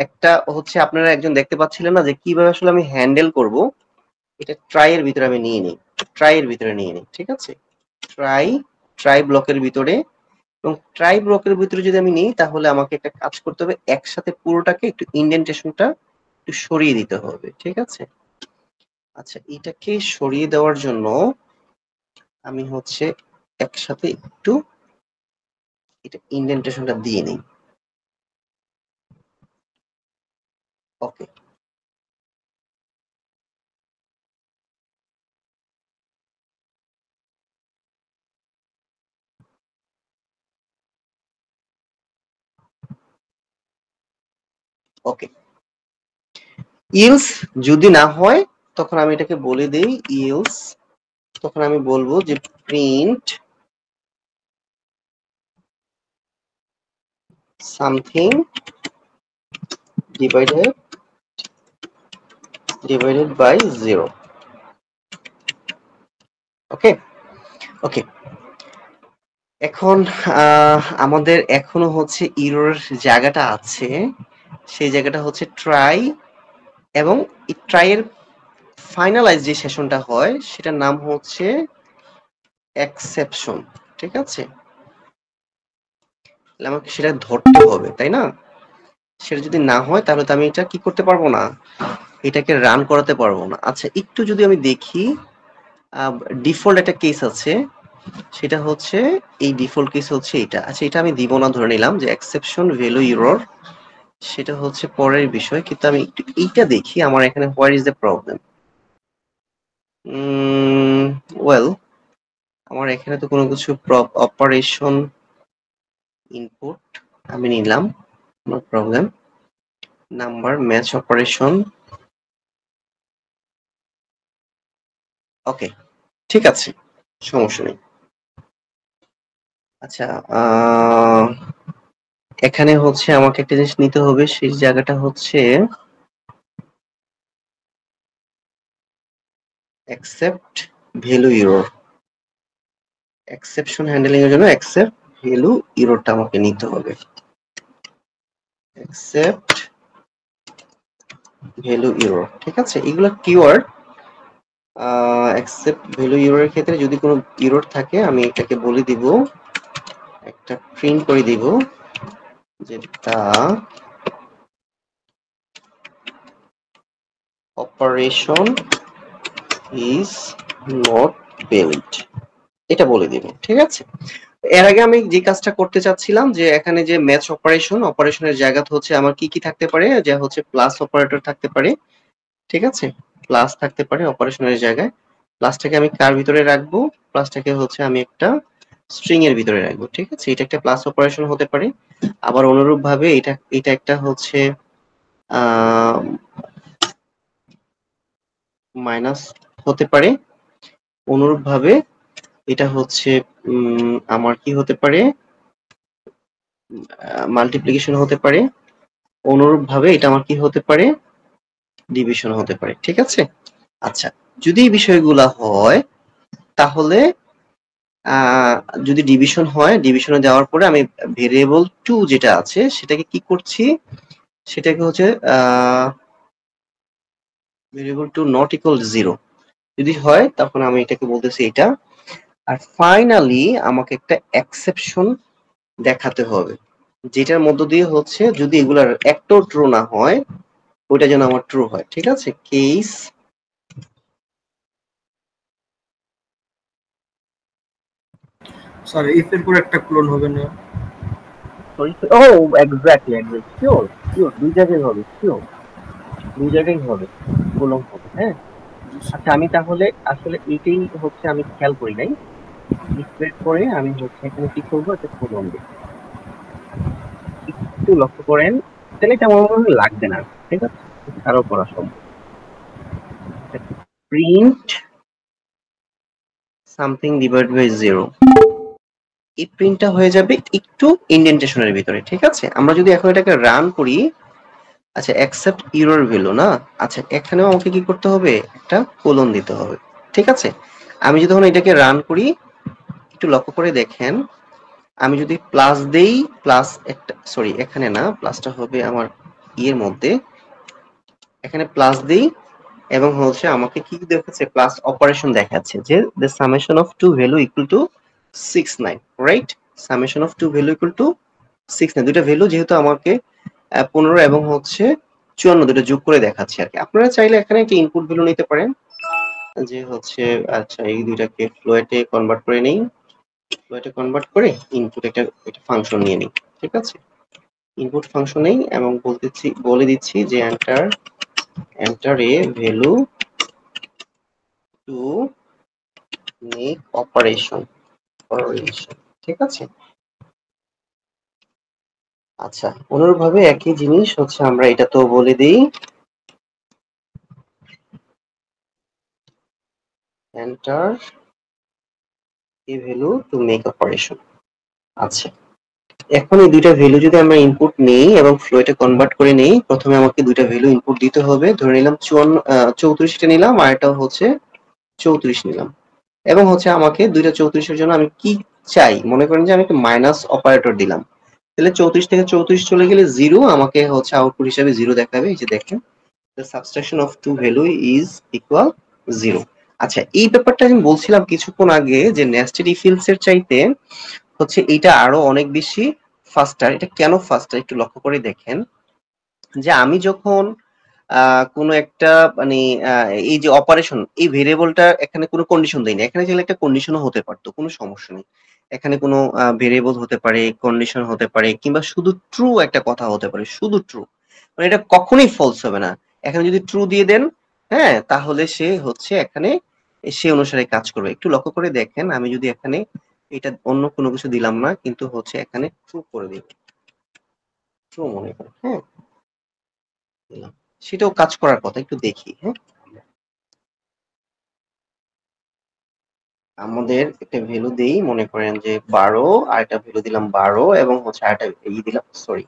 একটা হচ্ছে আপনারা একজন দেখতে পাচ্ছিলেন না যে কিভাবে আসলে আমি হ্যান্ডেল করব, এটা ট্রাই এর ভিতরে আমি নিয়ে নিই, ট্রাই এর ভিতরে নিয়ে নিই, ঠিক আছে? ট্রাই, ট্রাই ব্লকের ভিতরে, এবং ট্রাই ব্লকের ভিতরে যদি আমি নিই তাহলে আমাকে একটা কাজ করতে হবে, একসাথে পুরোটাকে একটু ইন্ডেন্টেশনটা একটু সরিয়ে দিতে হবে, ঠিক আছে? আচ্ছা, এটাকে সরিয়ে দেওয়ার জন্য আমি হচ্ছে একসাথে একটু এটা ইন্ডেন্টেশনটা দিয়ে নিই। ওকে, ওকে। ইলস যদি না হয় তখন আমি এটাকে বলে দেই ইলস, তখন আমি বলবো যে প্রিন্ট সামথিং ডিভাইডেড বাই 0। ওকে, ওকে। এখন আমাদের এখনো হচ্ছে ইরর জায়গাটা আছে, সেই জায়গাটা হচ্ছে ট্রাই, এবং এই ট্রাই এর ফাইনালাইজ যে সেশনটা হয় সেটার নাম হচ্ছে এক্সেপশন, ঠিক আছে? তাহলে আমাকে সেটা ধরতে হবে, তাই না? সেটা যদি না হয় তাহলে তো আমি এটা কি করতে পারবো না, এটাকে রান করাতে পারবো না। আচ্ছা, একটু যদি আমি দেখি, ডিফল্ট একটা কেস আছে, সেটা হচ্ছে এই ডিফল্ট কেস হচ্ছে এটা। আচ্ছা, এটা আমি দিব না, ধরে নিলাম যে এক্সেপশন ভ্যালু এরর, সেটা হচ্ছে পরের বিষয়, কিন্তু আমি একটু এইটা দেখি আমার এখানে where is the problem. Well, আমার এখানে তো কোনো কিছু অপারেশন ইনপুট আমি নিলাম, no problem, number match operation, okay, ঠিক আছে, সমস্যা নেই। আচ্ছা, এখানে হচ্ছে আমাকে একটা জিনিস নিতে হবে, সেই জায়গাটা হচ্ছে accept value error, exception handling এর জন্য accept value errorটা আমাকে নিতে হবে, accept value error, ঠিক আছে? এগুলো কিওয়ার্ড, accept value error এর ক্ষেত্রে যদি কোনো error থাকে আমি এটাকে বলে দিব, একটা প্রিন্ট করে দিব যেটা অপারেশন ইজ নট built, এটা বলে দিব, ঠিক আছে? এর আগে আমি যে কাজটা করতে চাচ্ছিলাম, যে এখানে যে ম্যাচ অপারেশন, অপারেশনের জায়গাতে হচ্ছে আমার কি কি থাকতে পারে, যে হচ্ছে প্লাস অপারেটর থাকতে পারে, ঠিক আছে? প্লাস থাকতে পারে অপারেশনের জায়গায়, প্লাসটাকে আমি কার ভিতরে রাখবো, প্লাসটাকে হচ্ছে আমি একটা স্ট্রিং এর ভিতরে রাখবো, ঠিক আছে? এটা একটা প্লাস অপারেশন হতে পারে। আবার অনুরূপ ভাবে এটা এটা একটা হচ্ছে মাইনাস হতে পারে। অনুরূপ ভাবে এটা হচ্ছে আমার কি হতে পারে, মাল্টিপ্লিকেশন হতে পারে। অনুরূপ ভাবে এটা আমার কি হতে পারে, ডিভিশন হতে পারে, ঠিক আছে? আচ্ছা, যদি এই বিষয়গুলা হয় তাহলে যদি ডিভিশন হয়, ডিভিশনে যাওয়ার পরে আমি ভেরিয়েবল 2 যেটা আছে সেটাকে কি করছি, সেটাকে হচ্ছে ভেরিয়েবল 2 নট ইকুয়াল 0 যদি হয় তখন আমি এটাকে বলতেছি এটা। আর ফাইনালি আমাকে একটা এক্সেপশন দেখাতে হবে, যেটার মধ্য দিয়ে হচ্ছে যদি এগুলার একটাও ট্রু না হয় ওইটা যেন আমার ট্রু হয়। ঠিক আছে, কেস স্যার ইফ এর পর একটা ক্লোন হবে না? ও এক্স্যাক্টলি শিওর শিওর, দুই জায়গায় হবে, শিওর দুই জায়গায় হবে, কোলন হবে। হ্যাঁ, আচ্ছা আমি তাহলে আসলে এটাই হচ্ছে আমি খেয়াল করি নাই, ইফের পরে আমি হচ্ছে এখানে কি করবো, একটা কোলন দেব। একটু লক্ষ্য করেন, তাহলে এটা আমার মনে হয় লাগবে না। ঠিক আছে, আরো করা সম্ভব। প্রিন্ট সামথিং ডিভাইড বাই 0, এই প্রিন্টটা হয়ে যাবে একটু ইন্ডেন্টেশনের ভিতরে। ঠিক আছে, আমরা যদি এখন এটাকে রান করি, আচ্ছা অ্যাকসেপ্ট এরর ভ্যালু না, আচ্ছা এখানেও আমাকে কি করতে হবে, একটা কোলন দিতে হবে। ঠিক আছে, আমি যদি এখন এটাকে রান করি, একটু লক্ষ্য করে দেখেন, আমি যদি প্লাস দেই, প্লাস একটা, সরি এখানে না, প্লাসটা হবে আমার ইয়ের মধ্যে, এখানে প্লাস দেই এবং হচ্ছে আমাকে কি দেখাচ্ছে, প্লাস অপারেশন দেখাচ্ছে যে the summation of two value equal to 69, right? summation of two value equal to 69, দুইটা ভ্যালু যেহেতু আমাকে 15 এবং হচ্ছে 54 দুটো যোগ করে দেখাচ্ছে আর কি। আপনারা চাইলে এখানে একটা ইনপুট ভ্যালু নিতে পারেন যে হচ্ছে, আচ্ছা এই দুইটাকে ফ্লোয়েটে কনভার্ট করে নেই, ফ্লোয়েটে কনভার্ট করে ইনপুট একটা ফাংশন নিয়ে নিই। ঠিক আছে, ইনপুট ফাংশন নেই এবং বলে দিচ্ছি যে enter a value to make operation। ঠিক আছে, আচ্ছা অনুরূপভাবে একই জিনিস হচ্ছে আমরা এটা তো বলে দিই enter a value to make operation। আচ্ছা এখন এই দুইটা ভ্যালু যদি আমরা ইনপুট নেই এবং ফ্লোটে কনভার্ট করে নেই, প্রথমে আমাকে দুইটা ভ্যালু ইনপুট দিতে হবে। ধরে নিলাম 34টা নিলাম আর এটা হচ্ছে 34 নিলাম, এবং হচ্ছে আমাকে দুইটা 34 এর জন্য আমি কি চাই, মনে করেন যে আমি একটা মাইনাস অপারেটর দিলাম, তাহলে 34 থেকে 34 চলে গেলে 0 আমাকে হচ্ছে আউটপুট হিসেবে 0 দেখাবে। এই যে দেখেন the subtraction of two value is equal 0। আচ্ছা এই ব্যাপারটা আমি বলছিলাম কিছুক্ষণ আগে যে নেস্টেড ইফ এলস এর চাইতে হচ্ছে এটা আরো অনেক বেশি ফাস্টার। এটা কেন ফাস্টার একটু লক্ষ্য করে দেখেন, যে আমি যখন কোনো একটা মানে এই যে অপারেশন, এই ভেরিয়েবলটা এখানে কোনো কন্ডিশন দেই না, এখানে চাইলে একটা কন্ডিশনও হতে পারতো, কোনো সমস্যা নেই। এখানে কোনো ভেরিয়েবল হতে পারে, কন্ডিশন হতে পারে, কিংবা শুধু ট্রু একটা কথা হতে পারে, শুধু ট্রু, মানে এটা কখনোই ফলস হবে না। এখানে যদি ট্রু দিয়ে দেন, হ্যাঁ, তাহলে সে হচ্ছে এখানে সে অনুসারে কাজ করবে। একটু লক্ষ্য করে দেখেন, আমি যদি এখানে এটা অন্য কোনো কিছু দিলাম না, কিন্তু হচ্ছে এখানে ট্রু করে দিই, ট্রু মনে করেন, হ্যাঁ দিলাম, সেটাও কাজ করার কথা। একটু দেখি, হ্যাঁ আমাদের একটা ভ্যালু দেই, মনে করেন যে 12, আর একটা ভ্যালু দিলাম 12 এবং হচ্ছে আরেকটা এই দিলাম, সরি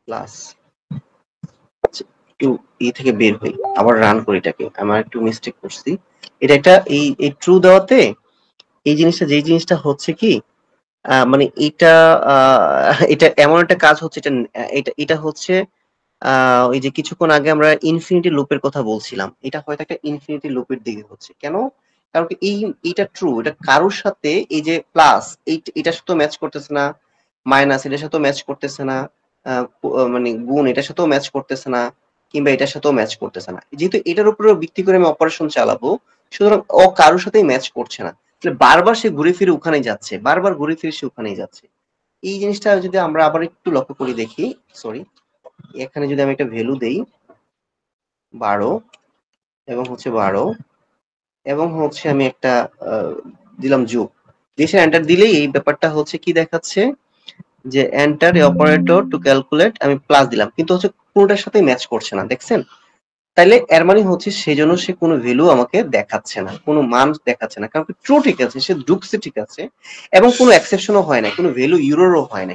প্লাস। একটু থেকে বের হই, আবার রান করি এটাকে, আমার একটু মিস্টেক করছি। এটা একটা এই ট্রু দেওয়াতে এই জিনিসটা, যেই জিনিসটা হচ্ছে কি মানে এটা এমন একটা কাজ হচ্ছে, এটা হচ্ছে ওই যে কিছুক্ষণ আগে আমরা ইনফিনিটি লুপের কথা বলছিলাম, এটা হয়তো একটা ইনফিনিটি লুপের দিকে হচ্ছে। কেন? কারণ কি এইটা ট্রু, এটা কারোর সাথে এই যে প্লাস এটার সাথেও ম্যাচ করতেছে না, মাইনাস এটার সাথেও ম্যাচ করতেছে না, মানে গুণ এটার সাথেও ম্যাচ করতেছে না, কিংবা এটার সাথেও ম্যাচ করতেছে না। যেহেতু এটার উপরে ভিত্তি করে আমি অপারেশন চালাবো, সুতরাং ও কারোর সাথেই ম্যাচ করছে না, তাহলে বারবার সে ঘুরে ফিরে ওখানেই যাচ্ছে, বারবার ঘুরে ফিরে সে ওখানেই যাচ্ছে। এই জিনিসটা যদি আমরা আবার একটু লক্ষ্য করি দেখি, সরি এখানে যদি আমি একটা ভ্যালু দেই 12 এবং হচ্ছে 12 এবং হচ্ছে আমি একটা দিলাম যোগ, দেশে এন্টার দিলেই এই ব্যাপারটা হচ্ছে কি দেখাচ্ছে যে enter a operator to calculate, আমি প্লাস দিলাম কিন্তু হচ্ছে কোনটার সাথে ম্যাচ করছে না, দেখছেন? তাইলে এর মানে হচ্ছে সেজন্য সে কোনো ভ্যালু আমাকে দেখাচ্ছে না, কোনো মান দেখাচ্ছে না, কারণ ট্রু ঠিক আছে, সে ঢুকছে ঠিক আছে, এবং কোনো এক্সেপশনও হয় না, কোনো ভ্যালু ইউরোরও হয় না।